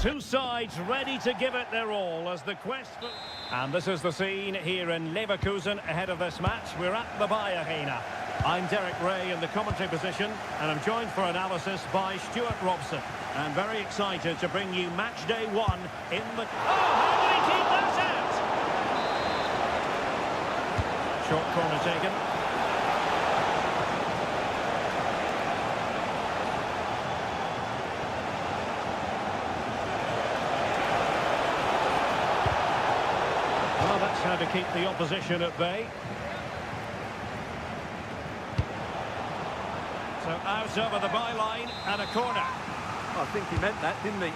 Two sides ready to give it their all as the quest for... And this is the scene here in Leverkusen ahead of this match. We're at the Arena. I'm Derek Ray in the commentary position, and I'm joined for analysis by Stuart Robson. I'm very excited to bring you match day one in the... Oh, how did he keep that Short corner taken. Well, that's how to keep the opposition at bay. So out over the byline and a corner. I think he meant that, didn't he?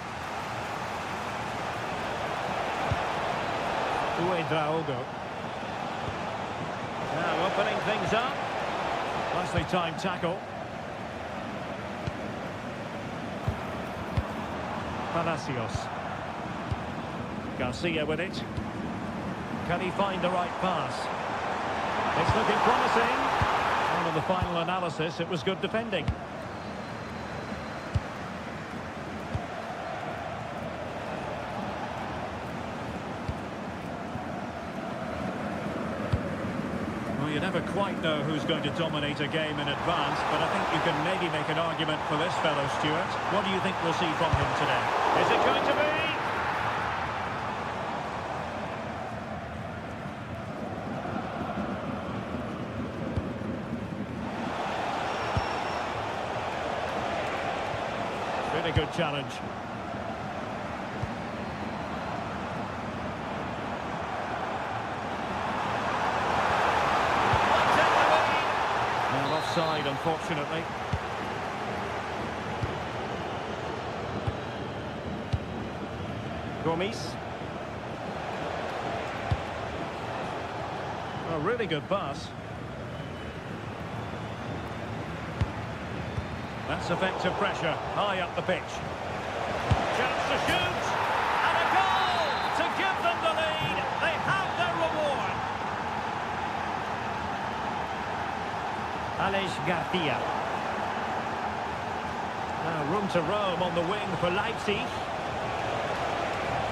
Uedraogo. Now opening things up. Nicely timed tackle. Palacios. Garcia with it. Can he find the right pass? It's looking promising. And on the final analysis, it was good defending. Well, you never quite know who's going to dominate a game in advance, but I think you can maybe make an argument for this fellow, Stuart. What do you think we'll see from him today? Is it going to be? Really good challenge. Well, offside, unfortunately. Gomis. A really good pass. That's effective pressure, high up the pitch. Chance to shoot, and a goal to give them the lead. They have their reward. Alex Garcia. Now room to roam on the wing for Leipzig.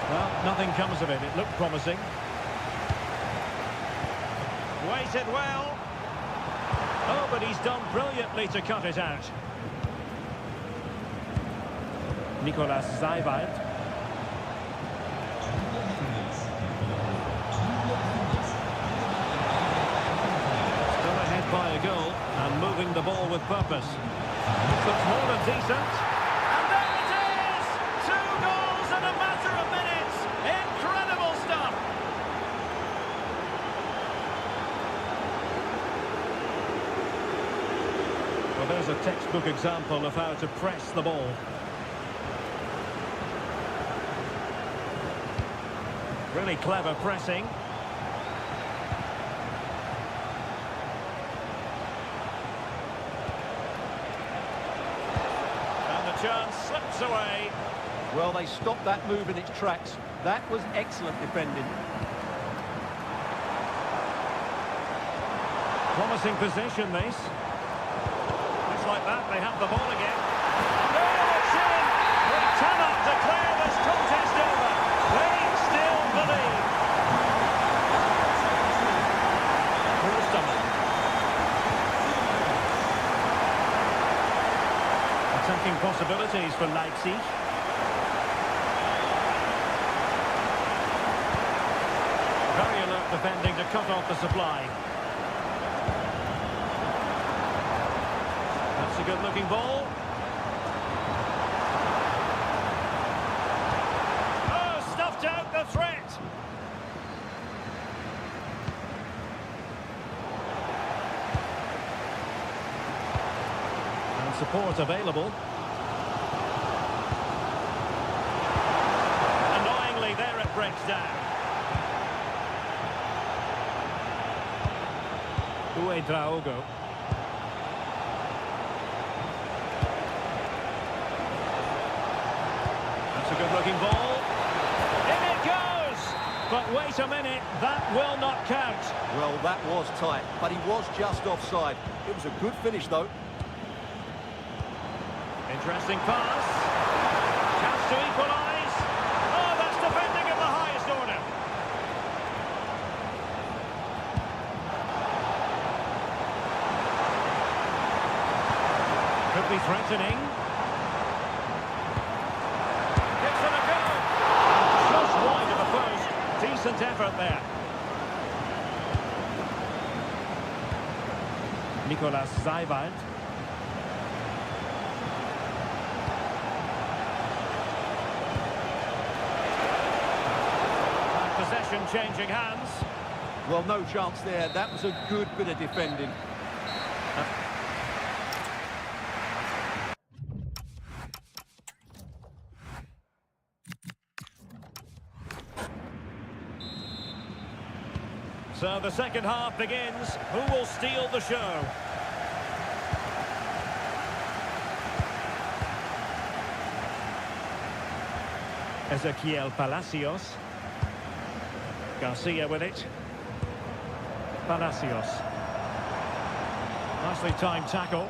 Well, nothing comes of it. It looked promising. Waited well. Oh, but he's done brilliantly to cut it out. Nicolas Seibald. Still ahead by a goal and moving the ball with purpose. This looks more than decent. And there it is! 2 goals in a matter of minutes. Incredible stuff. Well, there's a textbook example of how to press the ball. Really clever pressing. And the chance slips away. Well, they stopped that move in its tracks. That was excellent defending. Promising position, this. Just like that, they have the ball again. Oh, it's in! We cannot declare this contest over. They still believe. Attacking possibilities for Leipzig. Very alert defending to cut off the supply. That's a good-looking ball. Oh, stuffed out the threat. And support available. Annoyingly, there it breaks down. Uedraogo. That's a good-looking ball. In it goes! But wait a minute, that will not count. Well, that was tight, but he was just offside. It was a good finish, though. Interesting pass. Chance to equalise. Oh, that's defending at the highest order. Could be threatening. Gives it a go. Just wide of the post. Decent effort there. Nicolas Zeiwald. Possession changing hands. Well, no chance there. That was a good bit of defending. So the second half begins. Who will steal the show? Ezequiel Palacios. Garcia with it. Palacios. Nicely timed tackle.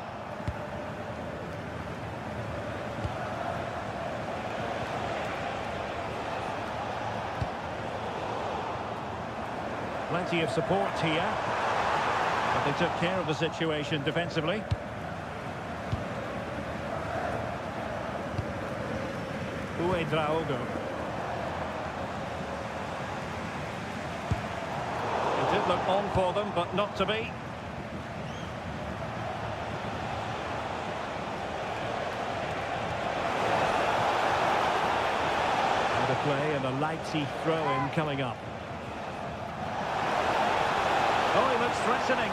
Plenty of support here. But they took care of the situation defensively. Uedraogo. It did look on for them, but not to be. And a play and a Leipzig throw-in coming up. Oh, he looks threatening.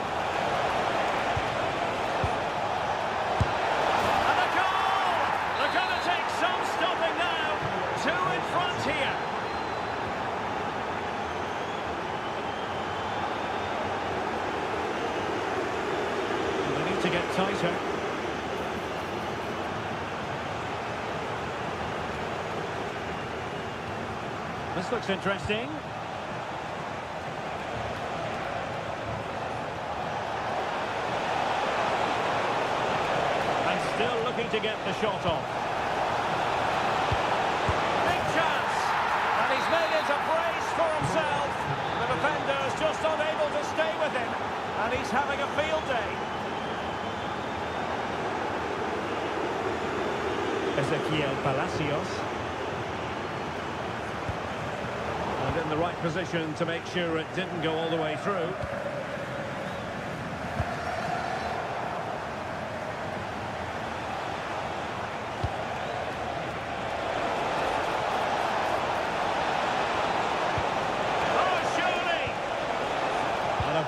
And a goal! They're going to take some stopping now. Two in front here. They need to get tighter. This looks interesting. Still looking to get the shot off. Big chance! And he's made it a brace for himself. The defender's just unable to stay with him. And he's having a field day. Ezequiel Palacios. And in the right position to make sure it didn't go all the way through.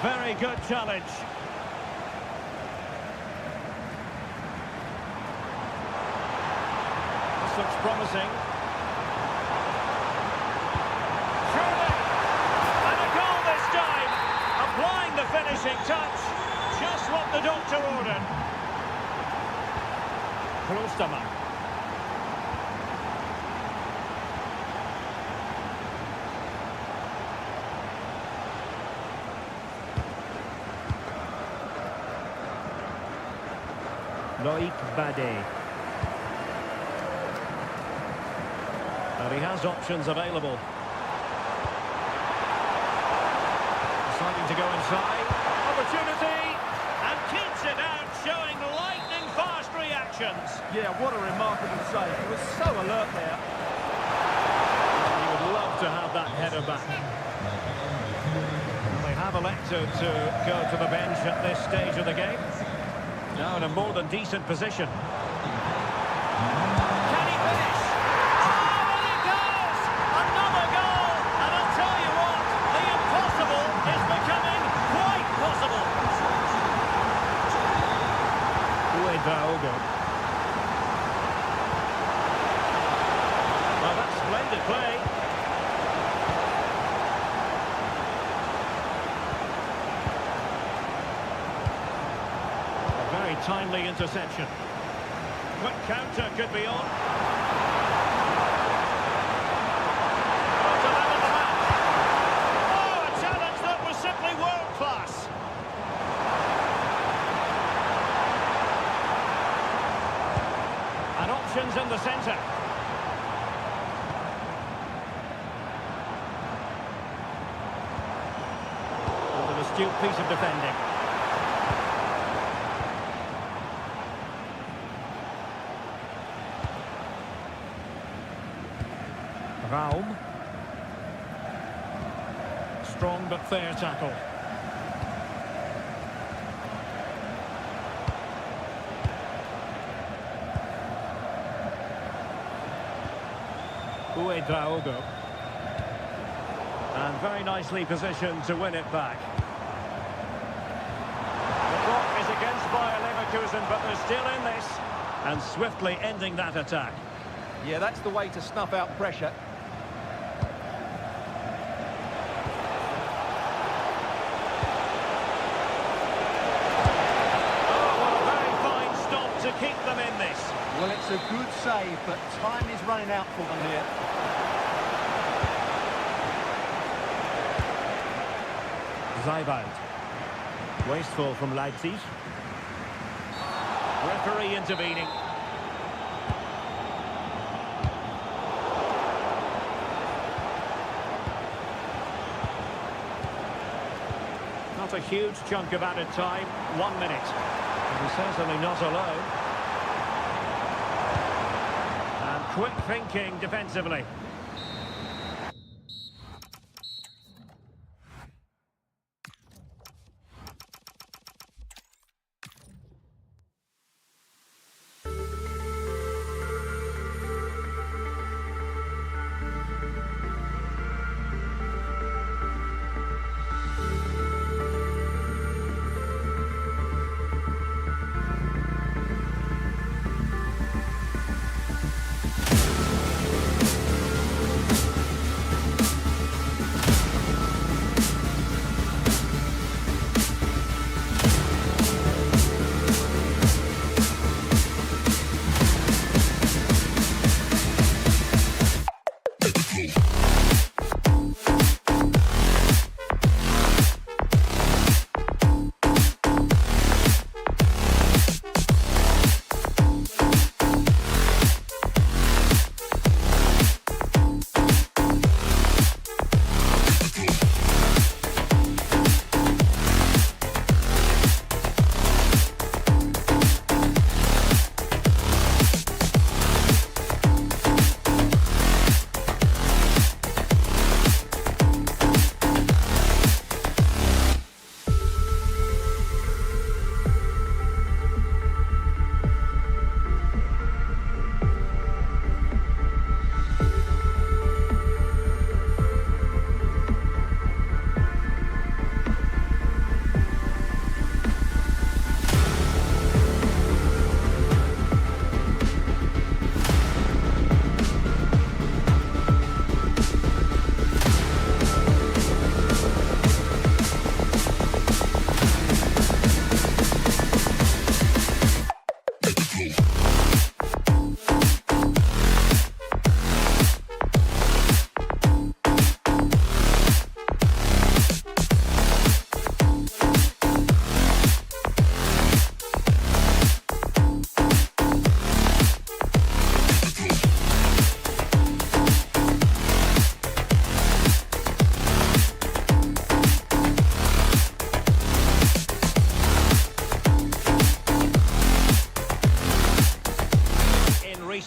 Very good challenge. This looks promising. Surely. And a goal this time. Applying the finishing touch. Just what the doctor ordered. Klostermann. Loic Bade. And he has options available. Deciding to go inside. Opportunity. And keeps it out, showing lightning-fast reactions. Yeah, what a remarkable save. He was so alert there. He would love to have that header back. And they have elected to go to the bench at this stage of the game. Now in a more than decent position. Can he finish? Oh, and he does! Another goal! And I'll tell you what, the impossible is becoming quite possible. Uedraogo. Well, that's splendid play. Timely interception. Quick counter could be on. To level the match. Oh, a challenge that was simply world class. And options in the centre. With an astute piece of defending. Raum. Strong but fair tackle. And very nicely positioned to win it back. The clock is against Bayer Leverkusen, but they're still in this. And swiftly ending that attack. Yeah, that's the way to snuff out pressure. To keep them in this. Well, it's a good save, but time is running out for them here. Zeibald. Wasteful from Leipzig. Referee intervening. Not a huge chunk of added time. 1 minute. He's certainly not alone. And quick thinking defensively.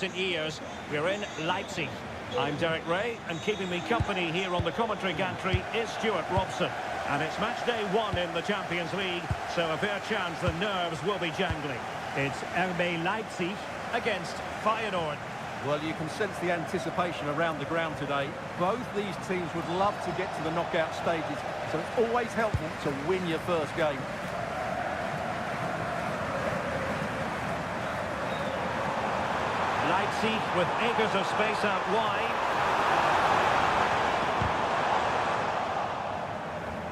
recent years. We're in Leipzig. I'm Derek Ray, and keeping me company here on the commentary gantry is Stuart Robson. And it's match day 1 in the Champions League, so a fair chance the nerves will be jangling. It's RB Leipzig against Feyenoord. Well, you can sense the anticipation around the ground today. Both these teams would love to get to the knockout stages, so it's always helpful to win your first game. Leipzig with acres of space out wide.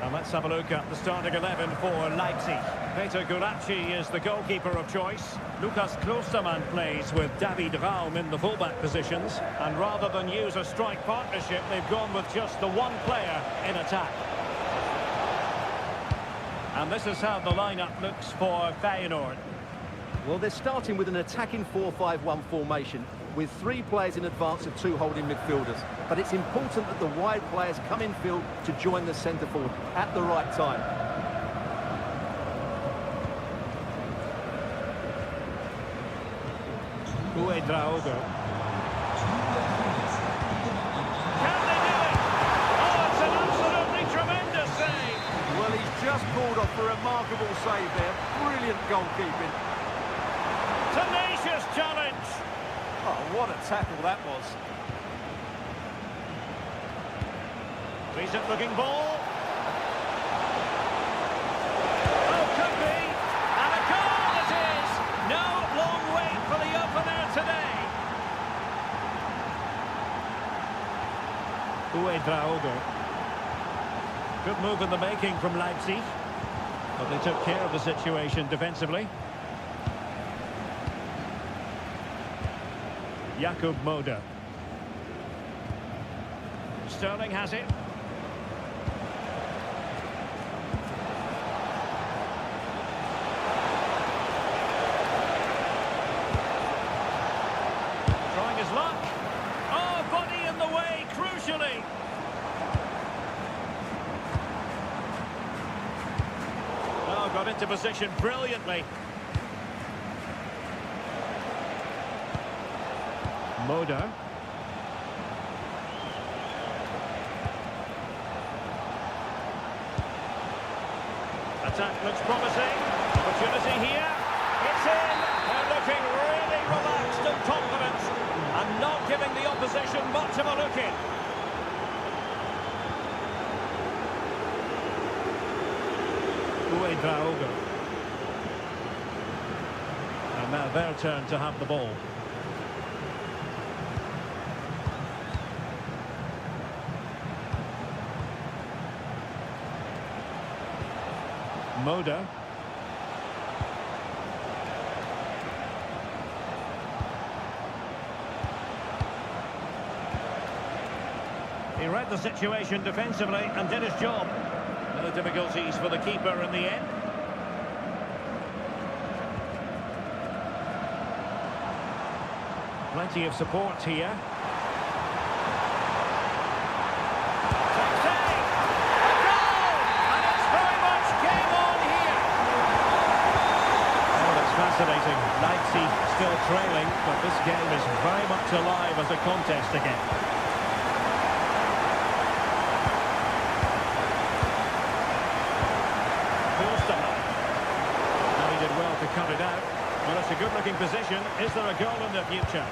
And let's have a look at the starting 11 for Leipzig. Peter Gulácsi is the goalkeeper of choice. Lukas Klostermann plays with David Raum in the fullback positions. And rather than use a strike partnership, they've gone with just the one player in attack. And this is how the lineup looks for Feyenoord. Well, they're starting with an attacking 4-5-1 formation with 3 players in advance of 2 holding midfielders. But it's important that the wide players come in field to join the centre forward at the right time. Uedraogo. Can they do it? Oh, it's an absolutely tremendous save. Well, he's just pulled off a remarkable save there. Brilliant goalkeeping. Tenacious challenge. Oh, what a tackle that was. Decent looking ball. Oh, could be. And a goal it is. No long wait for the opener today. Uedraogo. Good move in the making from Leipzig. But they took care of the situation defensively. Jakub Moder. Sterling has it. Trying his luck. Oh, body in the way, crucially. Oh, got into position brilliantly. Moder. Attack looks promising. Opportunity here. It's in. They're looking really relaxed and confident. And not giving the opposition much of a look in. Uedraogo. And now their turn to have the ball. Moder. He read the situation defensively and did his job. No difficulties for the keeper in the end. Plenty of support here. Fascinating. Leipzig still trailing, but this game is very much alive as a contest again. Now he did well to cut it out. Well, it's a good-looking position. Is there a goal in the future?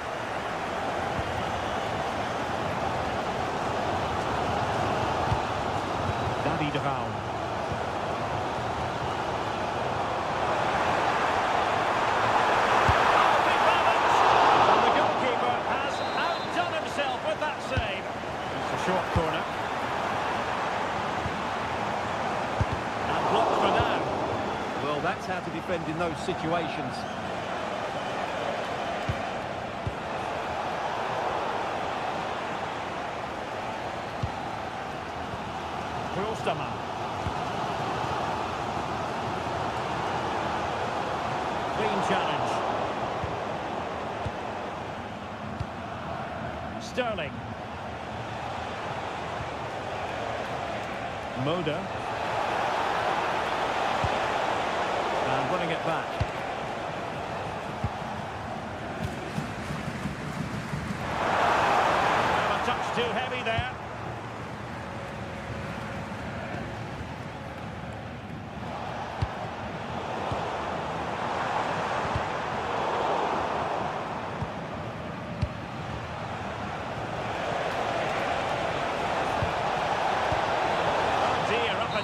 David Raum. Short corner. And blocked for now. Well, that's how to defend in those situations. Klostermann. Clean challenge. Sterling. Moder. And running it back. A touch too heavy there.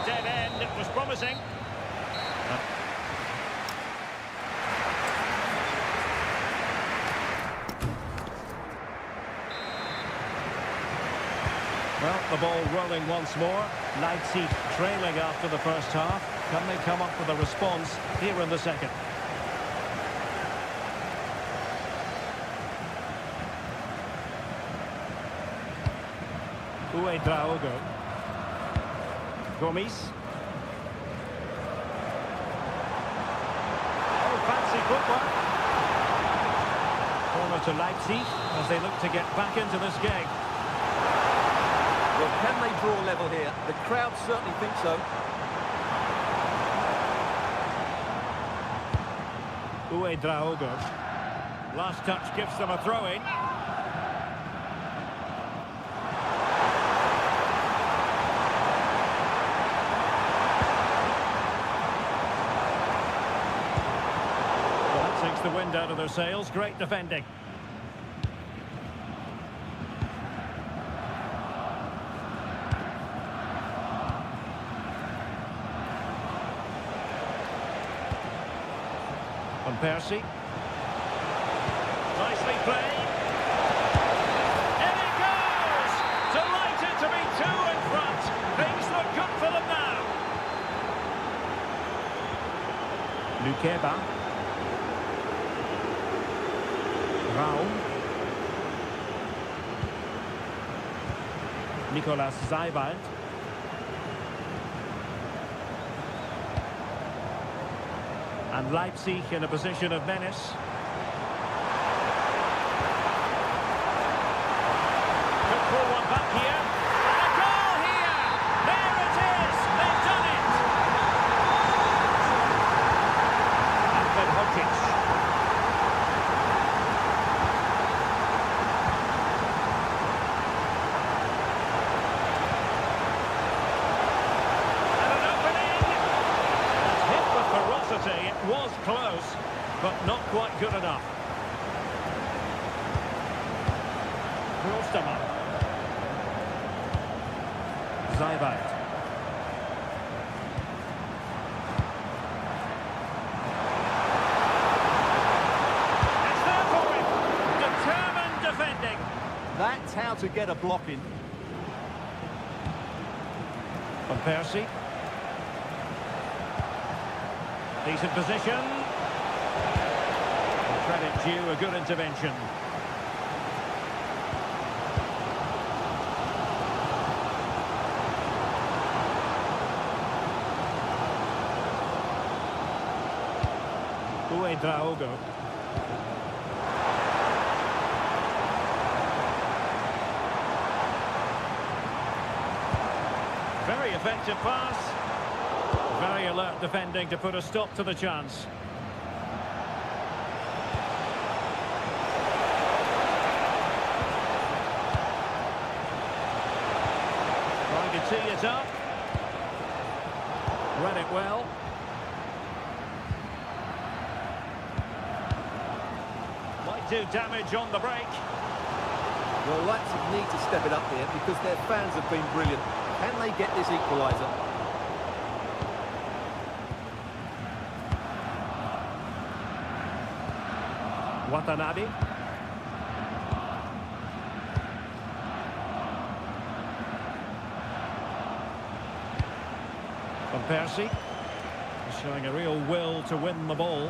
Dead end, it was promising. Well, the ball rolling once more. Leipzig trailing after the first half. Can they come up with a response here in the second? Uedraogo. Gomes. Oh, fancy footwork. Corner to Leipzig as they look to get back into this game. Well, can they draw level here? The crowd certainly think so. Uedraogo. Last touch gives them a throw-in. Takes the wind out of their sails. Great defending. Persie. Nicely played. In it goes! Delighted to be two in front. Things look good for them now. Lukeba. Raum. Nicolas Seiwald. And Leipzig in a position of menace. Could pull one back here. And a goal here! There it is! They've done it! Ahmed Hodzic. It was close, but not quite good enough. Klostermann. Seiwald. It's there for him. Determined defending. That's how to get a block in. Van Persie. Decent position. Credit due, a good intervention. Uedraogo. Very effective pass. Very alert defending to put a stop to the chance. Trying to tee it up. Read it well. Might do damage on the break. Well, Leipzig need to step it up here because their fans have been brilliant. Can they get this equaliser? Watanabe. Van Persie. Showing a real will to win the ball.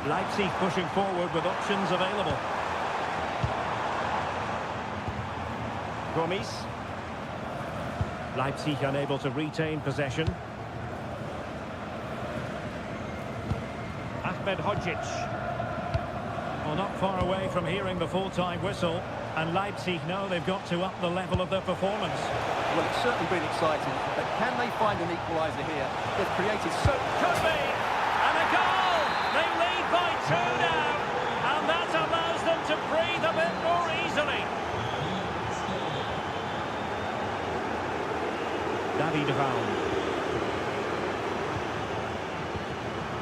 Leipzig pushing forward with options available. Gomis. Leipzig unable to retain possession. Ahmed Hodzic. Well, not far away from hearing the full-time whistle, and Leipzig know they've got to up the level of their performance. Well, it's certainly been exciting, but can they find an equaliser here? They've created so... Could be! And a goal! They lead by 2 now, and that allows them to breathe a bit more easily. David Raum.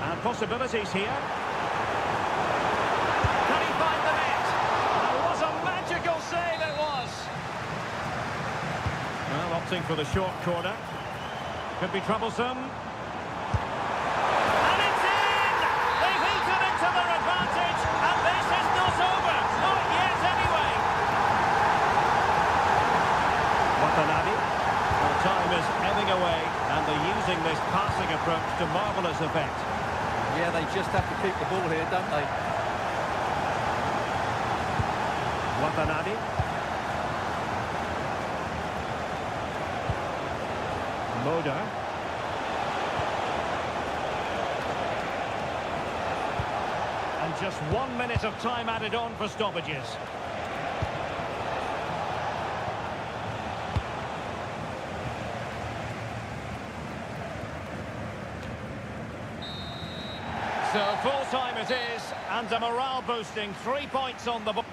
And possibilities here. Can he find the net? It was a magical save, it was. Well, opting for the short corner. Could be troublesome. And it's in! They've eaten into their advantage, and this is not over. Not yet, anyway. Watanabe. Well, time is ebbing away, and they're using this passing approach to marvellous effect. Yeah, they just have to keep the ball here, don't they? Watanabe. Moda. And just 1 minute of time added on for stoppages. So full time it is, and a morale boosting 3 points on the board.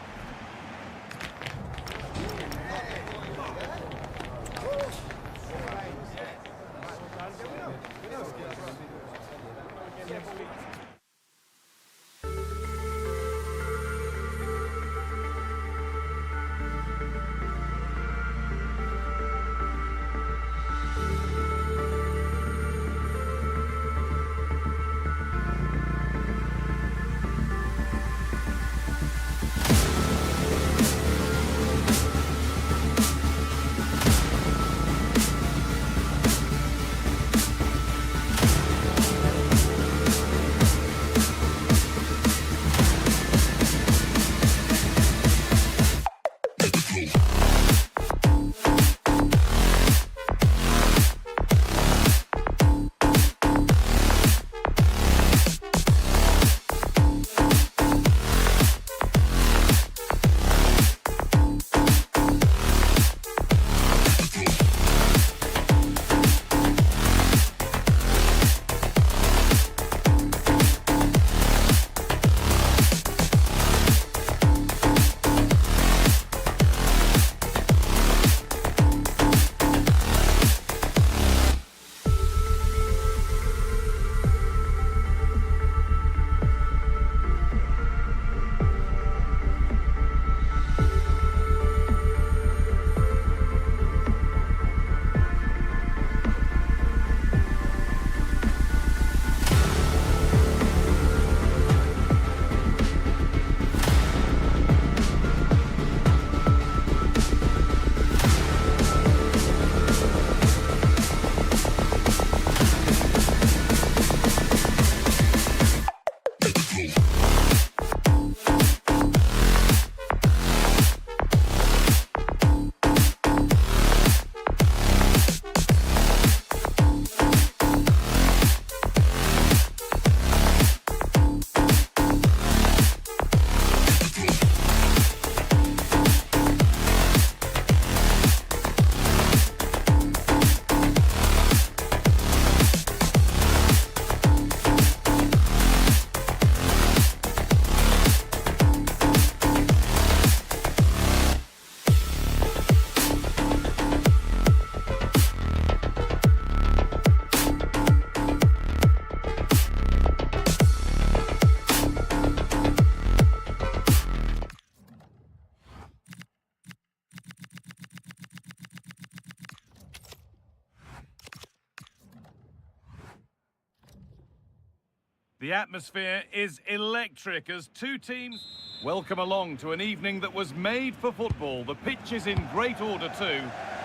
The atmosphere is electric as two teams welcome along to an evening that was made for football. The pitch is in great order too.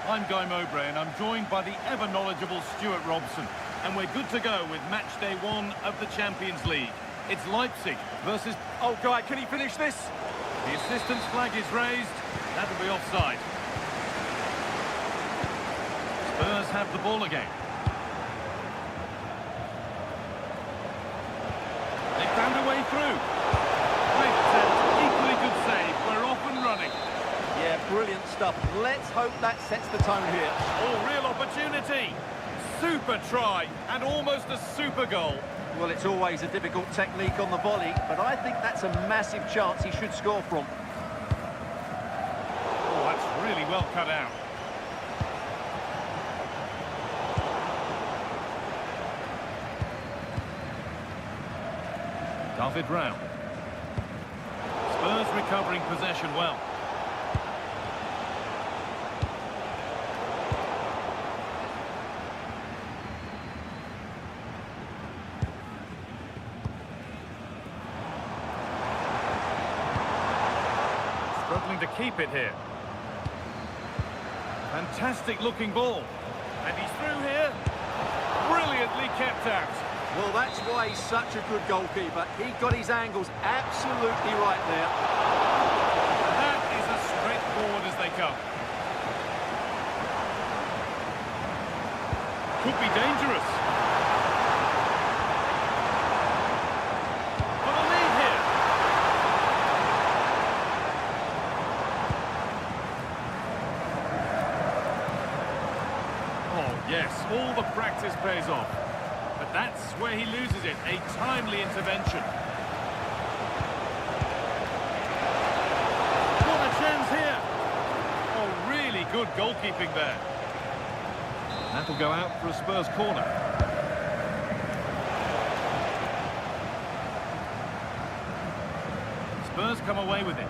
I'm Guy Mowbray and I'm joined by the ever-knowledgeable Stuart Robson. And we're good to go with match day 1 of the Champions League. It's Leipzig versus... Oh, Guy, can he finish this? The assistant's flag is raised. That'll be offside. Spurs have the ball again. They found a way through. Great attempt, equally good save. We're off and running. Yeah, brilliant stuff. Let's hope that sets the tone here. Oh, real opportunity. Super try and almost a super goal. Well, it's always a difficult technique on the volley, but I think that's a massive chance he should score from. Oh, that's really well cut out. David Raum. Spurs recovering possession well. Struggling to keep it here. Fantastic looking ball. And he's through here. Brilliantly kept out. Well, that's why he's such a good goalkeeper. He got his angles absolutely right there. That is as straightforward as they come. Could be dangerous. For the lead here. Oh, yes, all the practice pays off. But that's where he loses it, a timely intervention. What a chance here. Oh, really good goalkeeping there. That'll go out for a Spurs corner. Spurs come away with it.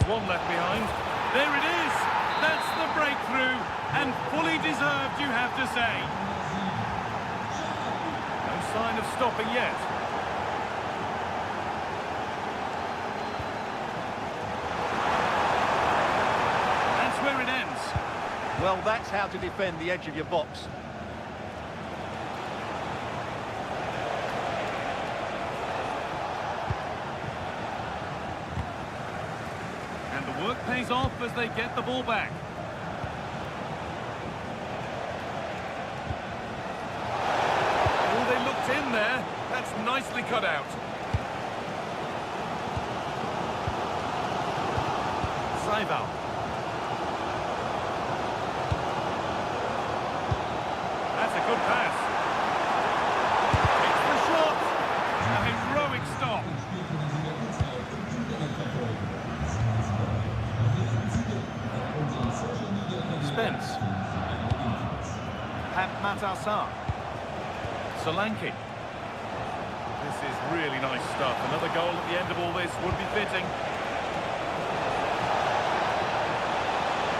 One left behind. There it is. That's the breakthrough. And fully deserved, you have to say. No sign of stopping yet. That's where it ends. Well, that's how to defend the edge of your box. Work pays off as they get the ball back. Oh, they looked in there. That's nicely cut out. Cyber. That's a good pass. It's the shot. A heroic stop. Spence. Matassar. Solanke. This is really nice stuff. Another goal at the end of all this would be fitting.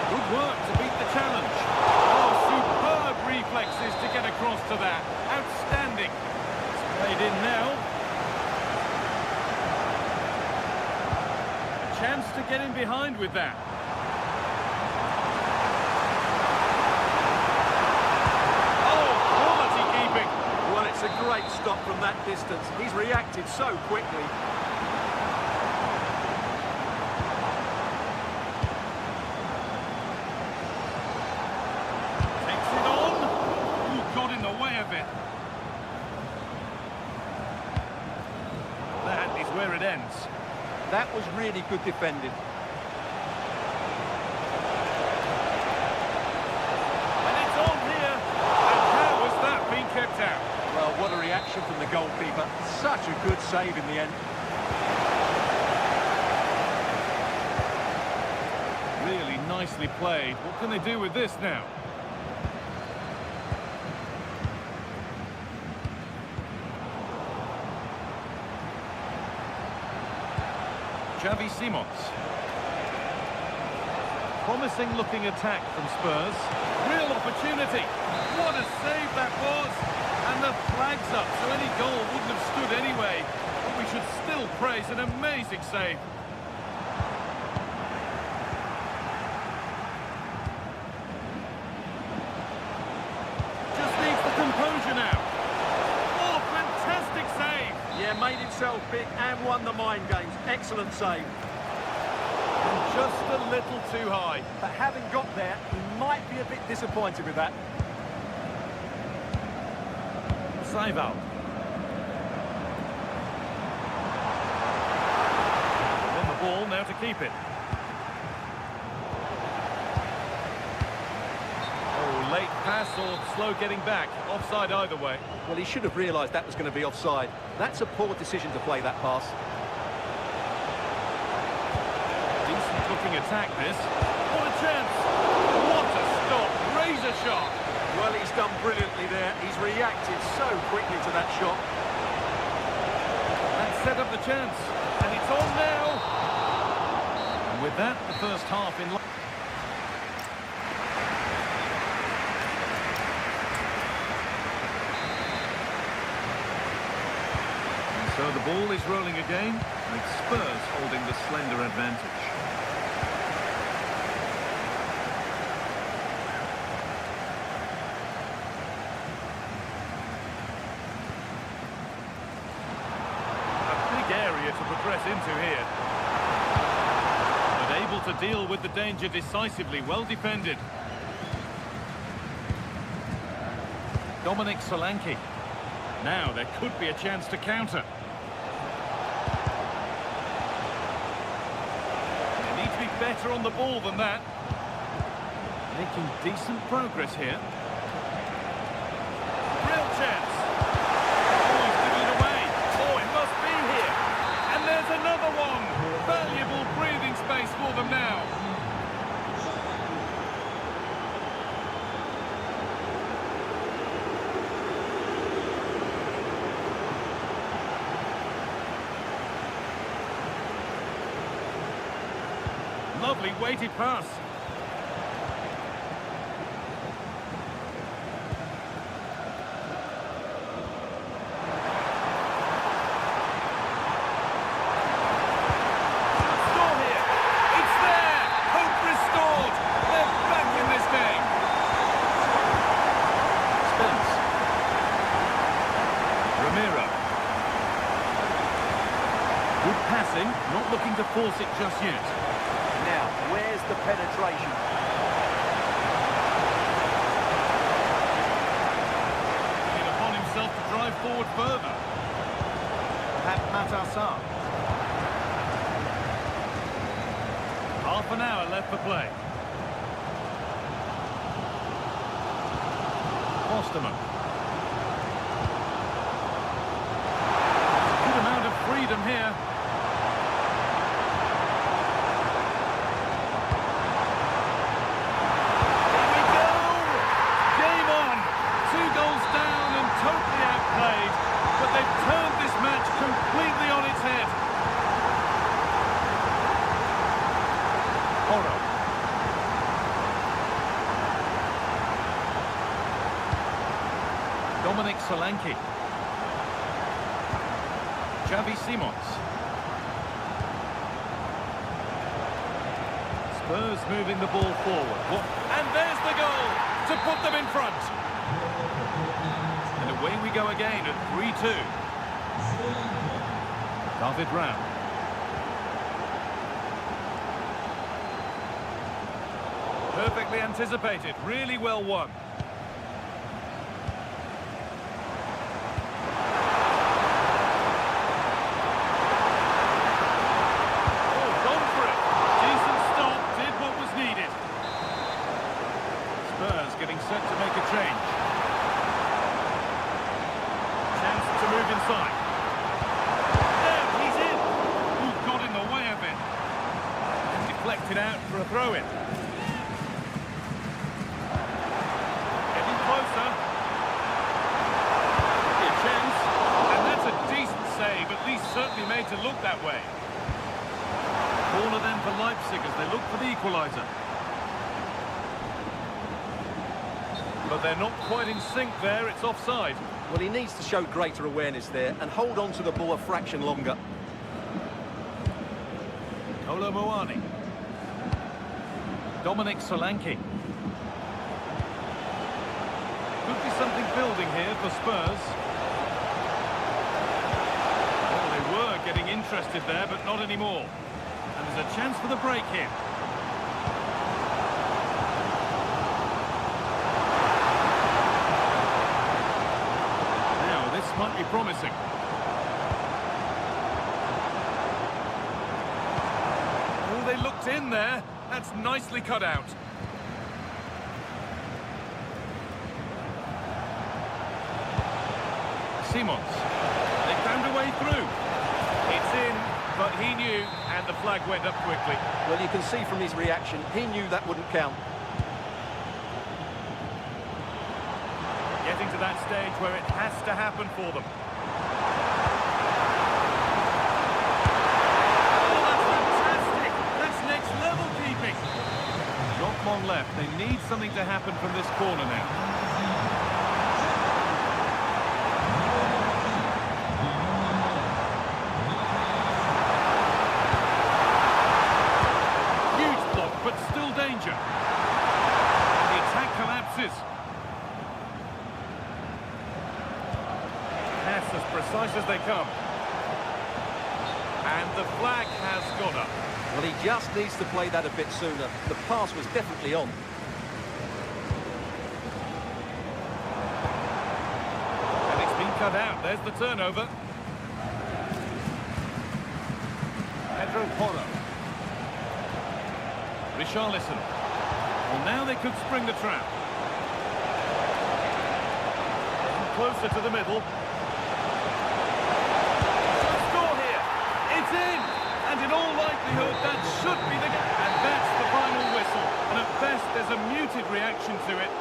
Good work to beat the challenge. Oh, superb reflexes to get across to that. Outstanding. It's played in now. A chance to get in behind with that. It's a great stop from that distance. He's reacted so quickly. Takes it on. Ooh, got in the way of it. That is where it ends. That was really good defending. And it's on here. And how has that been kept out? Well, what a reaction from the goalkeeper. Such a good save in the end. Really nicely played. What can they do with this now? Xavi Simons. Promising looking attack from Spurs. Real opportunity. What a save that was. And the flag's up, so any goal wouldn't have stood anyway. But we should still praise an amazing save. Just needs the composure now. Oh, fantastic save. Yeah, made himself big and won the mind games. Excellent save. Just a little too high. But having got there, he might be a bit disappointed with that. Saival. On the ball, now to keep it. Oh, late pass or slow getting back. Offside either way. Well, he should have realised that was going to be offside. That's a poor decision to play that pass. Decent looking attack this. What a chance! What a stop! Razor shot! Well, he's done brilliantly there. He's reacted so quickly to that shot. And set up the chance. And it's on now! And with that, the first half in line. And so the ball is rolling again, with Spurs holding the slender advantage. Area to progress into here. But able to deal with the danger decisively, well defended. Dominic Solanke. Now there could be a chance to counter. They need to be better on the ball than that. Making decent progress here. Real chance. Another one! Valuable breathing space for them now. Lovely weighted pass. Not looking to force it just yet. Now, where's the penetration? Taking upon himself to drive forward further. Matassar. Half an hour left for play. Osterman. Good amount of freedom here. Dominic Solanke. Xavi Simons. Spurs moving the ball forward. And there's the goal to put them in front. And away we go again at 3-2. David Raum. Perfectly anticipated, really well won. Getting set to make a change. Chance to move inside. There, he's in. Ooh, got in the way of it. And deflected out for a throw-in. Getting closer. A chance. And that's a decent save, at least certainly made to look that way. Corner then for Leipzig as they look for the equaliser. But they're not quite in sync there, it's offside. Well, he needs to show greater awareness there and hold on to the ball a fraction longer. Kolo Muani. Dominic Solanke. Could be something building here for Spurs. Well, they were getting interested there, but not anymore. And there's a chance for the break here. Now, this might be promising. Oh, they looked in there. That's nicely cut out. Simons. They found a way through. It's in, but he knew, and the flag went up quickly. Well, you can see from his reaction, he knew that wouldn't count. Getting to that stage where it has to happen for them. Oh, that's fantastic! That's next level keeping. Not long left. They need something to happen from this corner now. But still danger. The attack collapses. Pass as precise as they come. And the flag has gone up. Well, he just needs to play that a bit sooner. The pass was definitely on. And it's been cut out. There's the turnover. Pedro Porro. Richarlison. Well, now they could spring the trap. Closer to the middle. Should score here. It's in. And in all likelihood, that should be the game. And that's the final whistle. And at best, there's a muted reaction to it.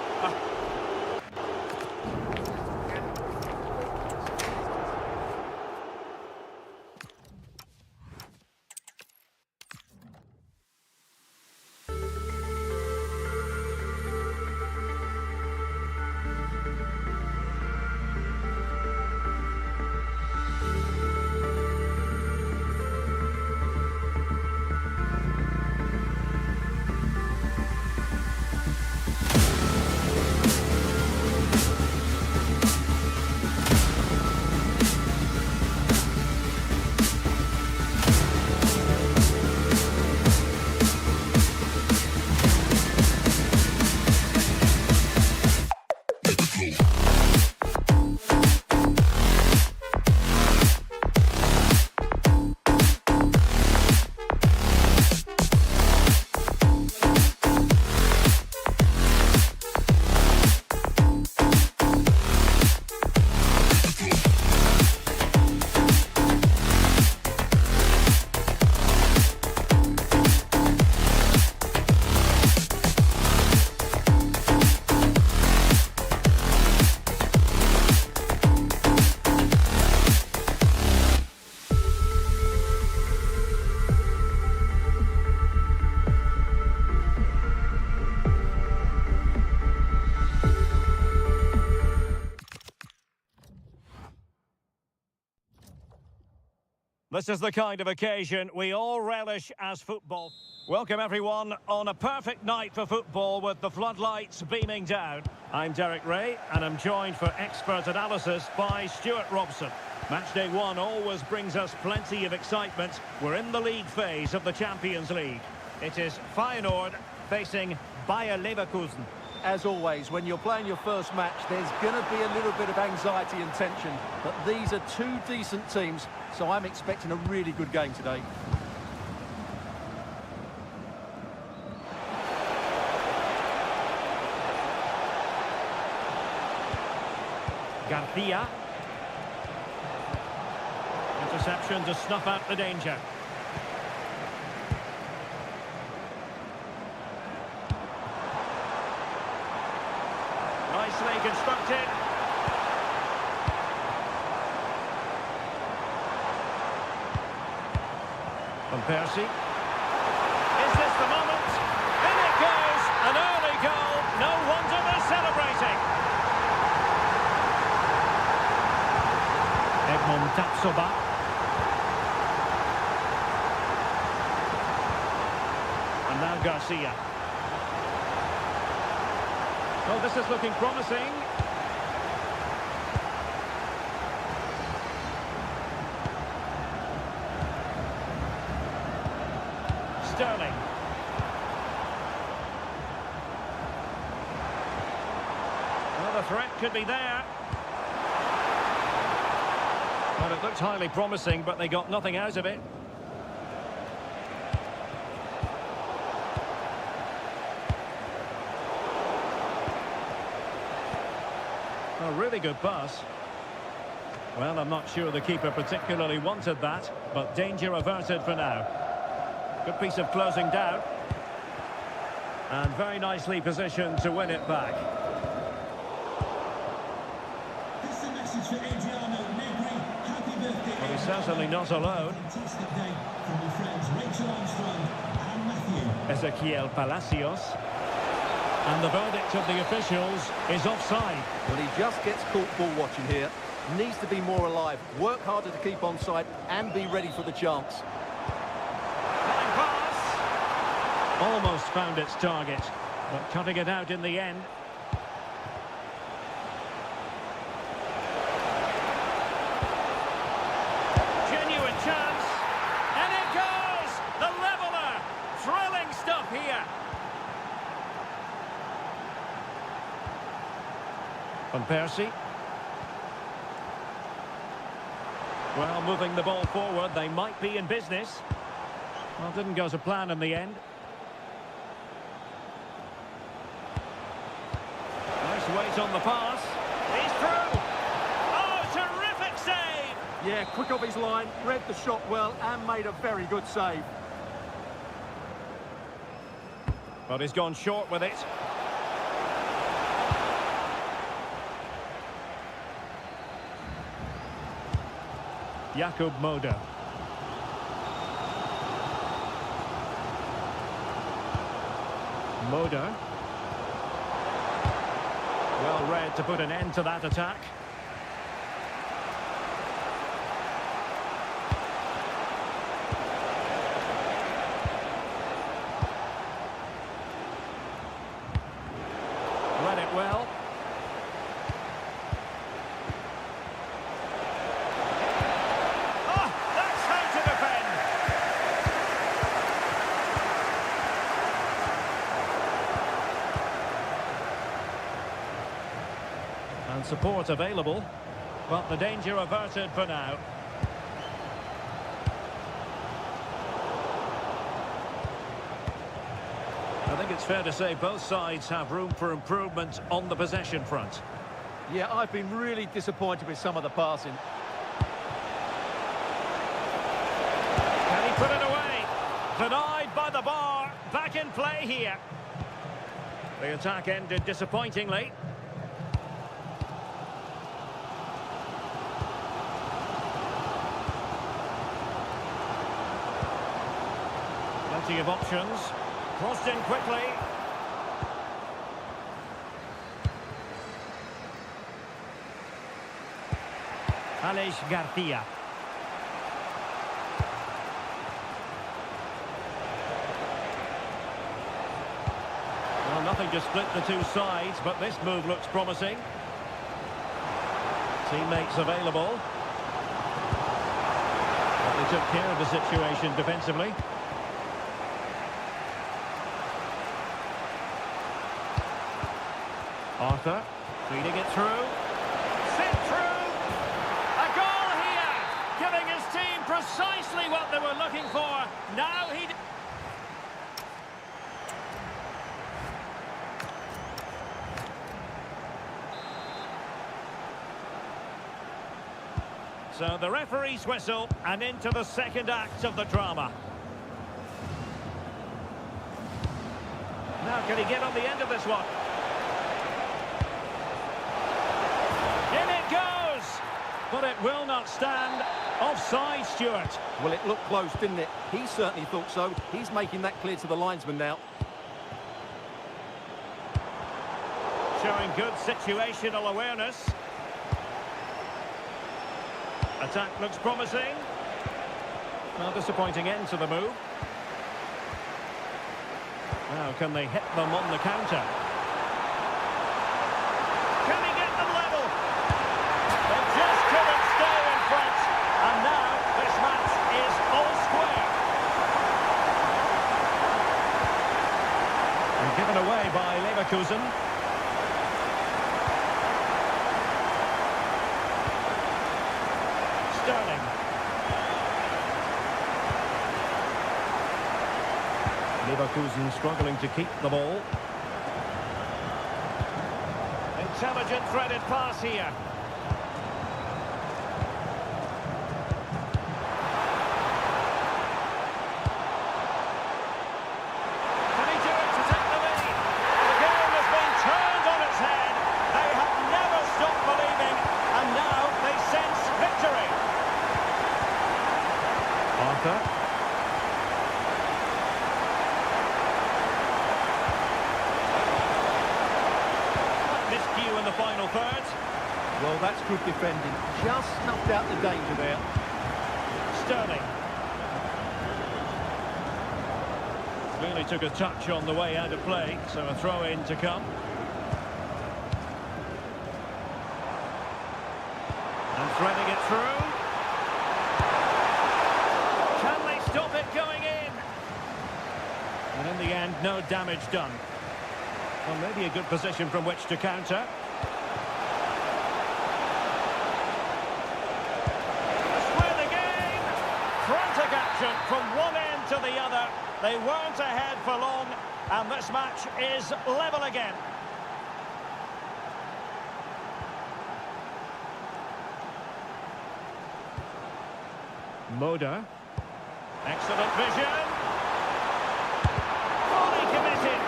This is the kind of occasion we all relish as football. Welcome everyone on a perfect night for football with the floodlights beaming down. I'm Derek Ray and I'm joined for expert analysis by Stuart Robson. Matchday 1 always brings us plenty of excitement. We're in the league phase of the Champions League. It is Feyenoord facing Bayer Leverkusen. As always, when you're playing your first match, there's going to be a little bit of anxiety and tension. But these are two decent teams, so I'm expecting a really good game today. Garcia. Interception to snuff out the danger. Nicely constructed. Van Persie. Is this the moment? In it goes! An early goal. No wonder they're celebrating. Montatsoba. And now Garcia. Oh, this is looking promising. Sterling. Well, the threat could be there. Well, it looked highly promising, but they got nothing out of it. A really good pass. Well, I'm not sure the keeper particularly wanted that, but danger averted for now. Good piece of closing down. And very nicely positioned to win it back. This is a message for Adriano Negri. Happy birthday. Well, he's certainly not alone. Fantastic day from your friends Rachel Armstrong and Matthew. Ezequiel Palacios. And the verdict of the officials is offside. Well, he just gets caught ball watching here. Needs to be more alive, work harder to keep onside and be ready for the chance. Flying pass. Almost found its target, but cutting it out in the end. Genuine chance. And it goes! The leveller! Thrilling stuff here. Van Persie. Well, moving the ball forward, they might be in business. Well, didn't go to plan in the end. Nice weight on the pass. He's through! Oh, terrific save! Yeah, quick off his line, read the shot well and made a very good save. But he's gone short with it. Jakub Moder. Moder. Well read to put an end to that attack. Read it well. And support available, but the danger averted for now. I think it's fair to say both sides have room for improvement on the possession front. Yeah, I've been really disappointed with some of the passing. Can he put it away? Denied by the bar. Back in play here. The attack ended disappointingly. Plenty of options. Crossed in quickly. Alex Garcia. Well, nothing to split the two sides, but this move looks promising. Teammates available. But they took care of the situation defensively. Arthur, feeding it through. Sent through! A goal here! Giving his team precisely what they were looking for. Now he... So the referee's whistle, and into the second act of the drama. Now can he get on the end of this one? In it goes! But it will not stand. Offside, Stuart. Well, it looked close, didn't it? He certainly thought so. He's making that clear to the linesman now. Showing good situational awareness. Attack looks promising. Well, disappointing end to the move. Now, can they hit them on the counter? Can he get them level? They just couldn't stay in front. And now, this match is all square. And given away by Leverkusen. Sterling. Leverkusen struggling to keep the ball. Intelligent threaded pass here. Can he do it to take the lead? The game has been turned on its head. They have never stopped believing, and now they sense victory. Arthur. Miscue in the final third. Well, that's good defending. Just snuffed out the danger there. Sterling. Really took a touch on the way out of play, so a throw-in to come. And threading it through. Can they stop it going in? And in the end, no damage done. Well, maybe a good position from which to counter. Square the game. Frantic action from one end to the other. They weren't ahead for long, and this match is level again. Moda. Excellent vision. Fully committed.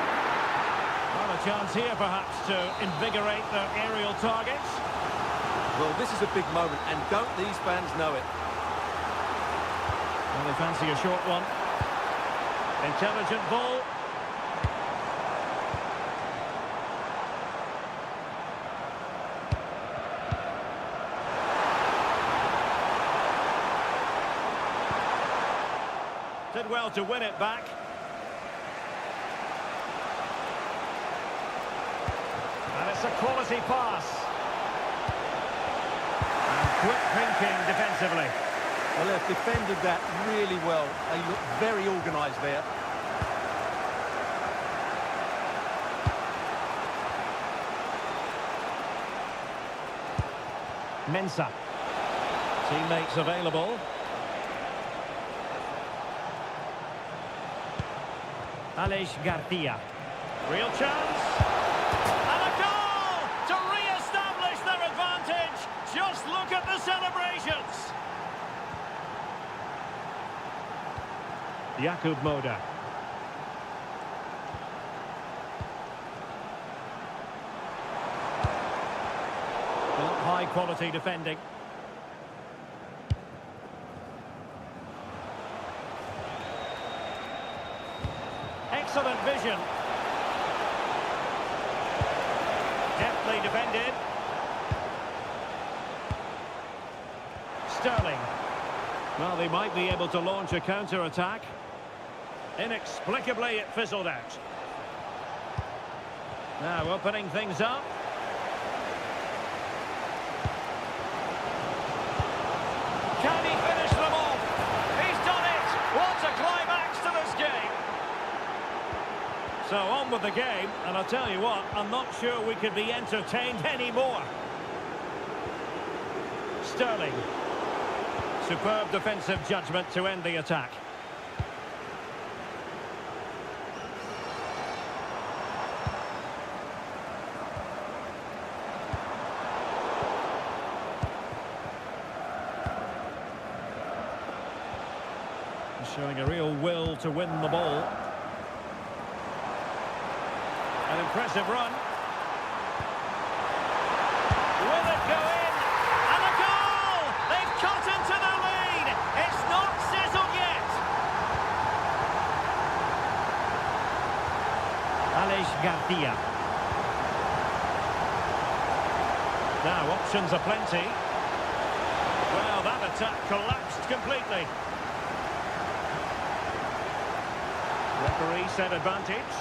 Well, a chance here perhaps to invigorate their aerial targets. Well, this is a big moment, and don't these fans know it? Well, they fancy a short one. Intelligent ball. Did well to win it back. And it's a quality pass. And quick thinking defensively. Well, they've defended that really well. They look very organised there. Mensah. Teammates available. Aleix Garcia. Real chance. And a goal to re-establish their advantage. Just look at the celebrations. Jakub Moda. High quality defending. Excellent vision. Deftly defended. Sterling. Well, they might be able to launch a counter-attack. Inexplicably, it fizzled out. Now opening things up. Can he finish them off? He's done it! What a climax to this game! So on with the game, and I'll tell you what, I'm not sure we could be entertained anymore. Sterling. Superb defensive judgment to end the attack. Showing a real will to win the ball. An impressive run. Will it go in? And a goal! They've cut into the lead! It's not settled yet! Aleix Garcia. Now, options are plenty. Well, that attack collapsed completely. Referee said advantage.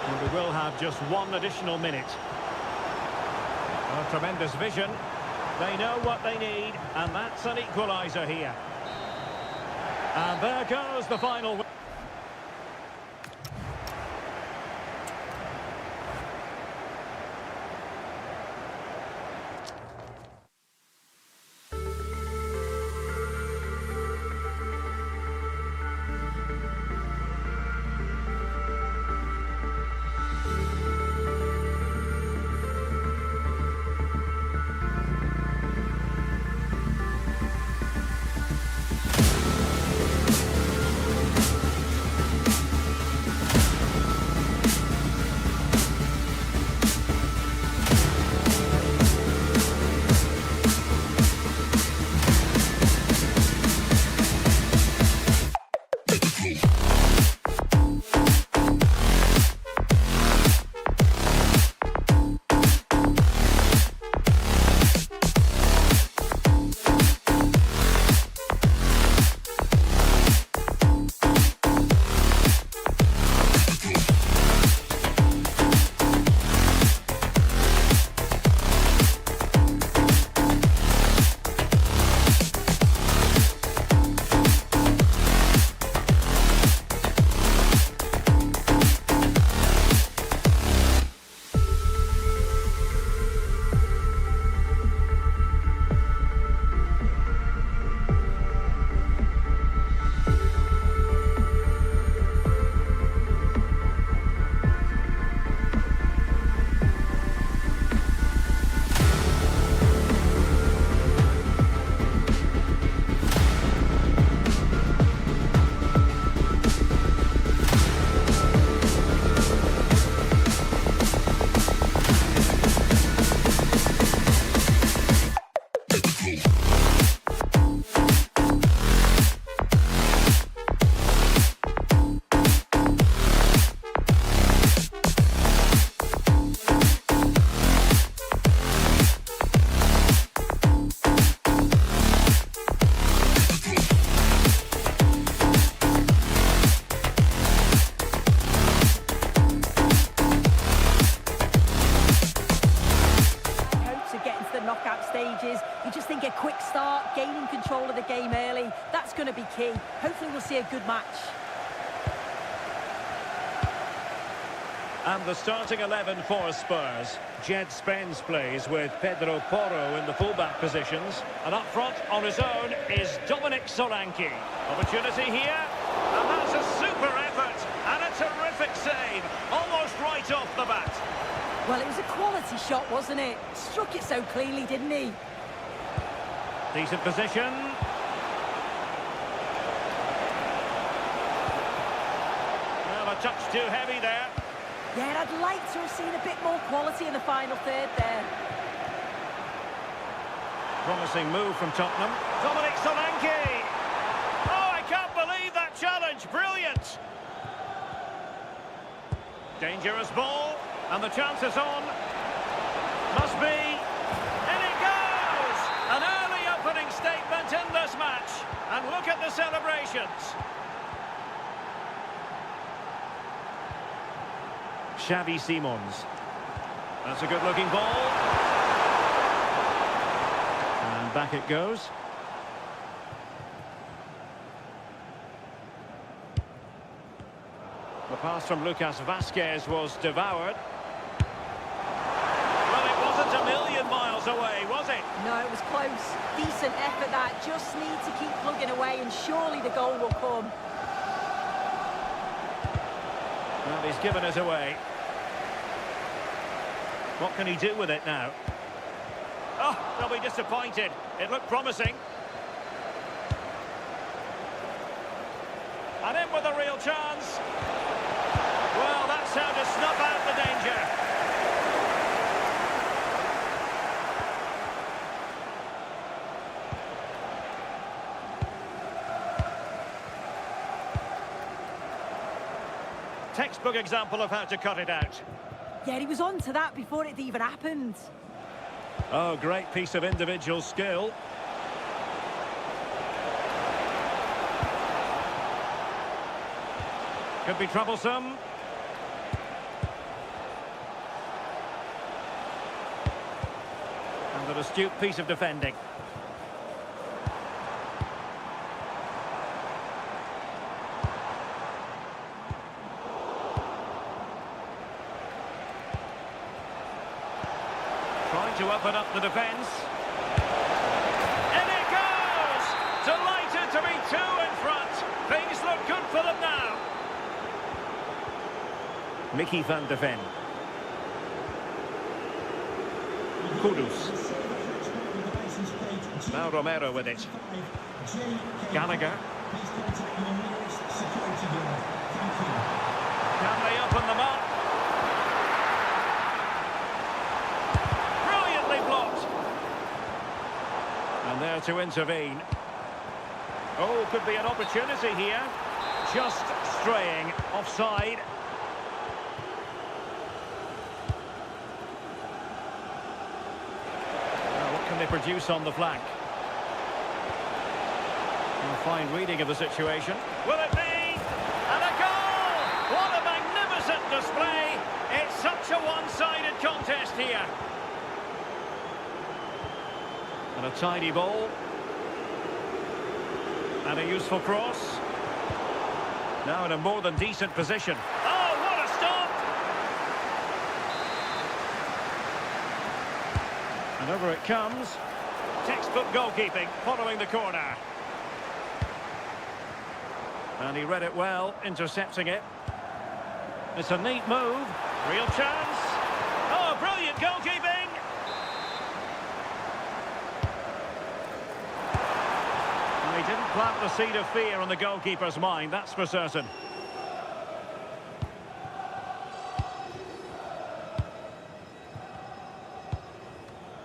And we will have just one additional minute. A tremendous vision. They know what they need, and that's an equaliser here. And there goes the final. You just think a quick start, gaining control of the game early, that's going to be key. Hopefully we'll see a good match. And the starting 11 for Spurs. Jed Spence plays with Pedro Porro in the fullback positions. And up front on his own is Djamik. Opportunity here, and that's a super effort and a terrific save, almost right off the bat. Well, it was a quality shot, wasn't it? Struck it so cleanly, didn't he? Decent position. Well, a touch too heavy there. Yeah, I'd like to have seen a bit more quality in the final third there. Promising move from Tottenham. Djamik. Oh, I can't believe that challenge. Brilliant. Dangerous ball. And the chance is on. Must be. In it goes! An early opening statement in this match. And look at the celebrations. Xavi Simons. That's a good-looking ball. And back it goes. The pass from Lucas Vazquez was devoured. Well, it wasn't a million miles away, was it? No, it was close. Decent effort that. Just need to keep plugging away and surely the goal will come. Well, he's given it away. What can he do with it now? Oh, they'll be disappointed. It looked promising. And in with a real chance. Well, that's how to snuff out the danger. Textbook example of how to cut it out. Yeah, he was on to that before it even happened. Oh, great piece of individual skill. Could be troublesome. And an astute piece of defending. Trying to open up the defence. In it goes! Delighted to be two in front. Things look good for them now. Mickey van de Ven. Kudus. Now Romero with it. Gallagher. Can they open them up? Brilliantly blocked. And there to intervene. Oh, could be an opportunity here. Just straying offside. Now, what can they produce on the flank? A fine reading of the situation. Will it be? And a goal! What a magnificent display! It's such a one-sided contest here. And a tidy ball. And a useful cross. Now in a more than decent position. Oh, what a stop! And over it comes. Textbook goalkeeping following the corner. And he read it well, intercepting it. It's a neat move. Real chance. Oh, brilliant goalkeeping! And he didn't plant the seed of fear on the goalkeeper's mind, that's for certain.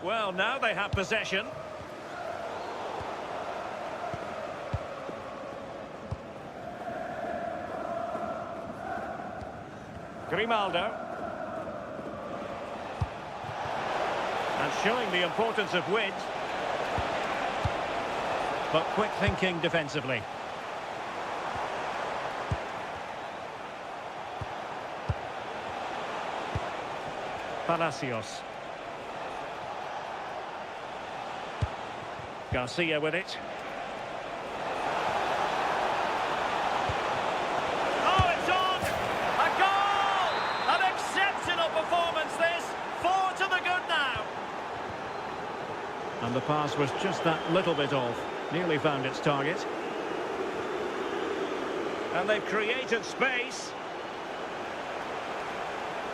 Well, now they have possession. Grimaldo. And showing the importance of width. But quick thinking defensively. Palacios. Garcia with it. And the pass was just that little bit off. Nearly found its target. And they've created space.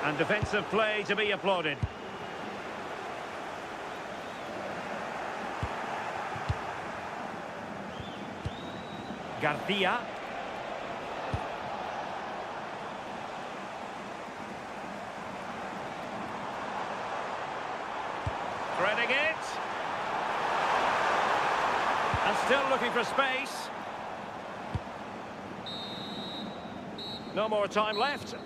And defensive play to be applauded. Garcia. Threading it. And still looking for space. No more time left.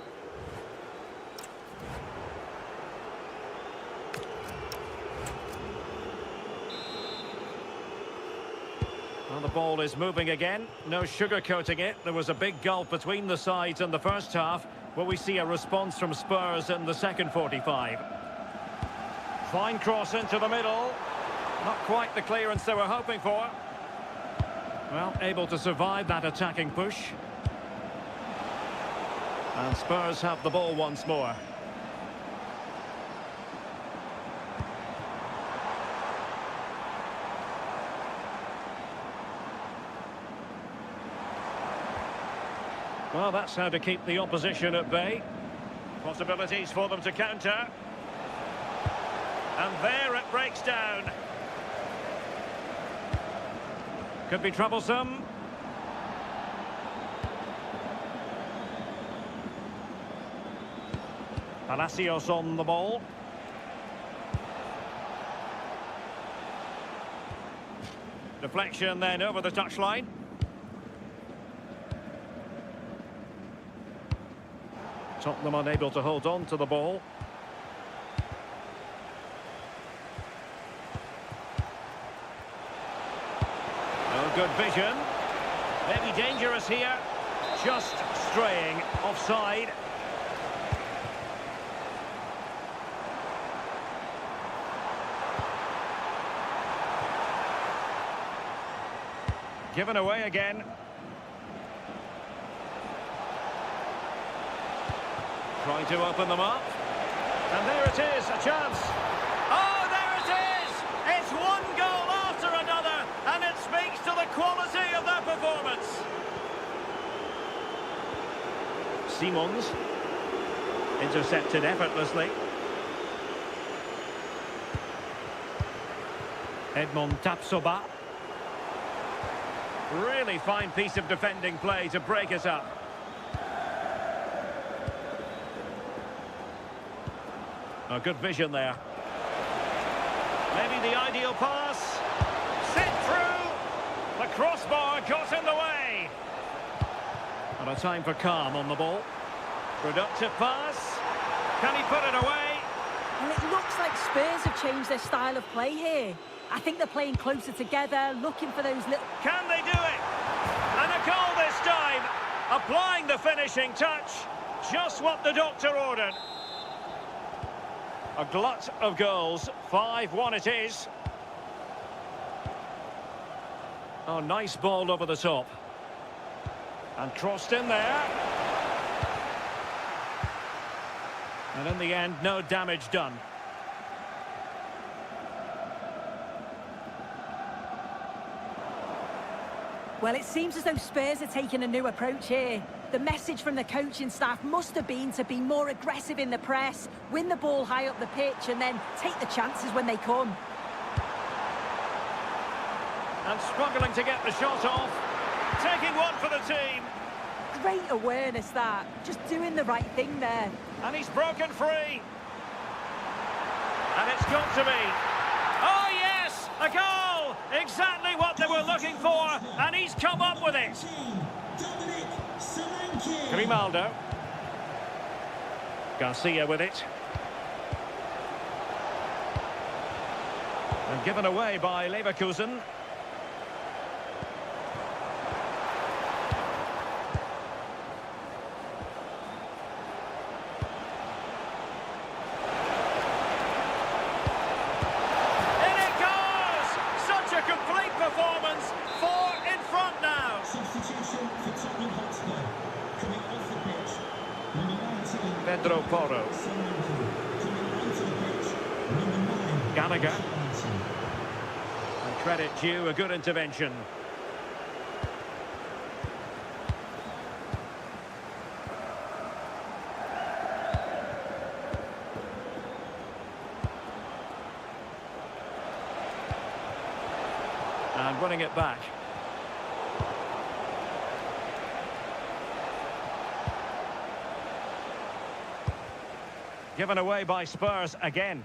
Well, the ball is moving again. No sugarcoating it. There was a big gulf between the sides in the first half. Will we see a response from Spurs in the second 45? Fine cross into the middle. Not quite the clearance they were hoping for. Well, able to survive that attacking push. And Spurs have the ball once more. Well, that's how to keep the opposition at bay. Possibilities for them to counter. And there it breaks down. Could be troublesome. Palacios on the ball. Deflection then over the touchline. Tottenham unable to hold on to the ball. Good vision. Maybe dangerous here. Just straying. Offside. Given away again. Trying to open them up. And there it is, a chance. Oh, there it is! It's one goal after another, and it speaks to the quality of their performance. Simons. Intercepted effortlessly. Edmond Tapsoba. Really fine piece of defending play to break us up. A good vision there. Maybe the ideal pass. Sit through. The crossbar got in the way. And a time for calm on the ball. Productive pass. Can he put it away? Well, it looks like Spurs have changed their style of play here. I think they're playing closer together, looking for those little... Can they do it? And a goal this time. Applying the finishing touch. Just what the doctor ordered. A glut of goals. 5-1 it is. Oh, nice ball over the top. And crossed in there. And in the end, no damage done. Well, it seems as though Spurs are taking a new approach here. The message from the coaching staff must have been to be more aggressive in the press, win the ball high up the pitch, and then take the chances when they come. And struggling to get the shot off. Taking one for the team. Great awareness, that. Just doing the right thing there. And he's broken free. And it's got to be. Oh, yes! A goal! Exactly what they were looking for. And he's come up with it. Grimaldo. Garcia with it. And given away by Leverkusen. And it goes! Such a complete performance. 4 in front now. Substitution for Tottenham Hotspur. Coming off the pitch, number 19. Pedro Porro. Coming onto the pitch, number 9. Gallagher. And credit due, a good intervention. And running it back. Given away by Spurs again.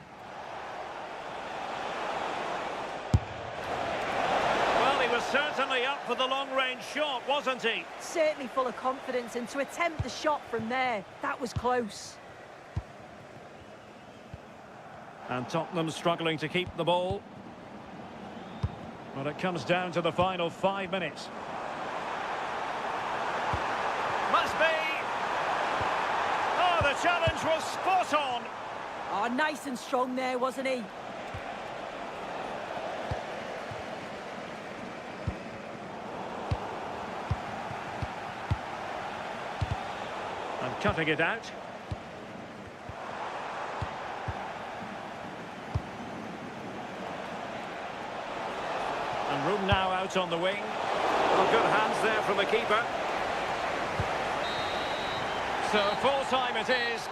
Well, he was certainly up for the long-range shot, wasn't he? Certainly full of confidence, and to attempt the shot from there, that was close. And Tottenham struggling to keep the ball. Well, it comes down to the final 5 minutes. Must be. Oh, the challenge was spot on. Oh, nice and strong there, wasn't he? And cutting it out. And room now out on the wing. Well, good hands there from the keeper. So full time it is.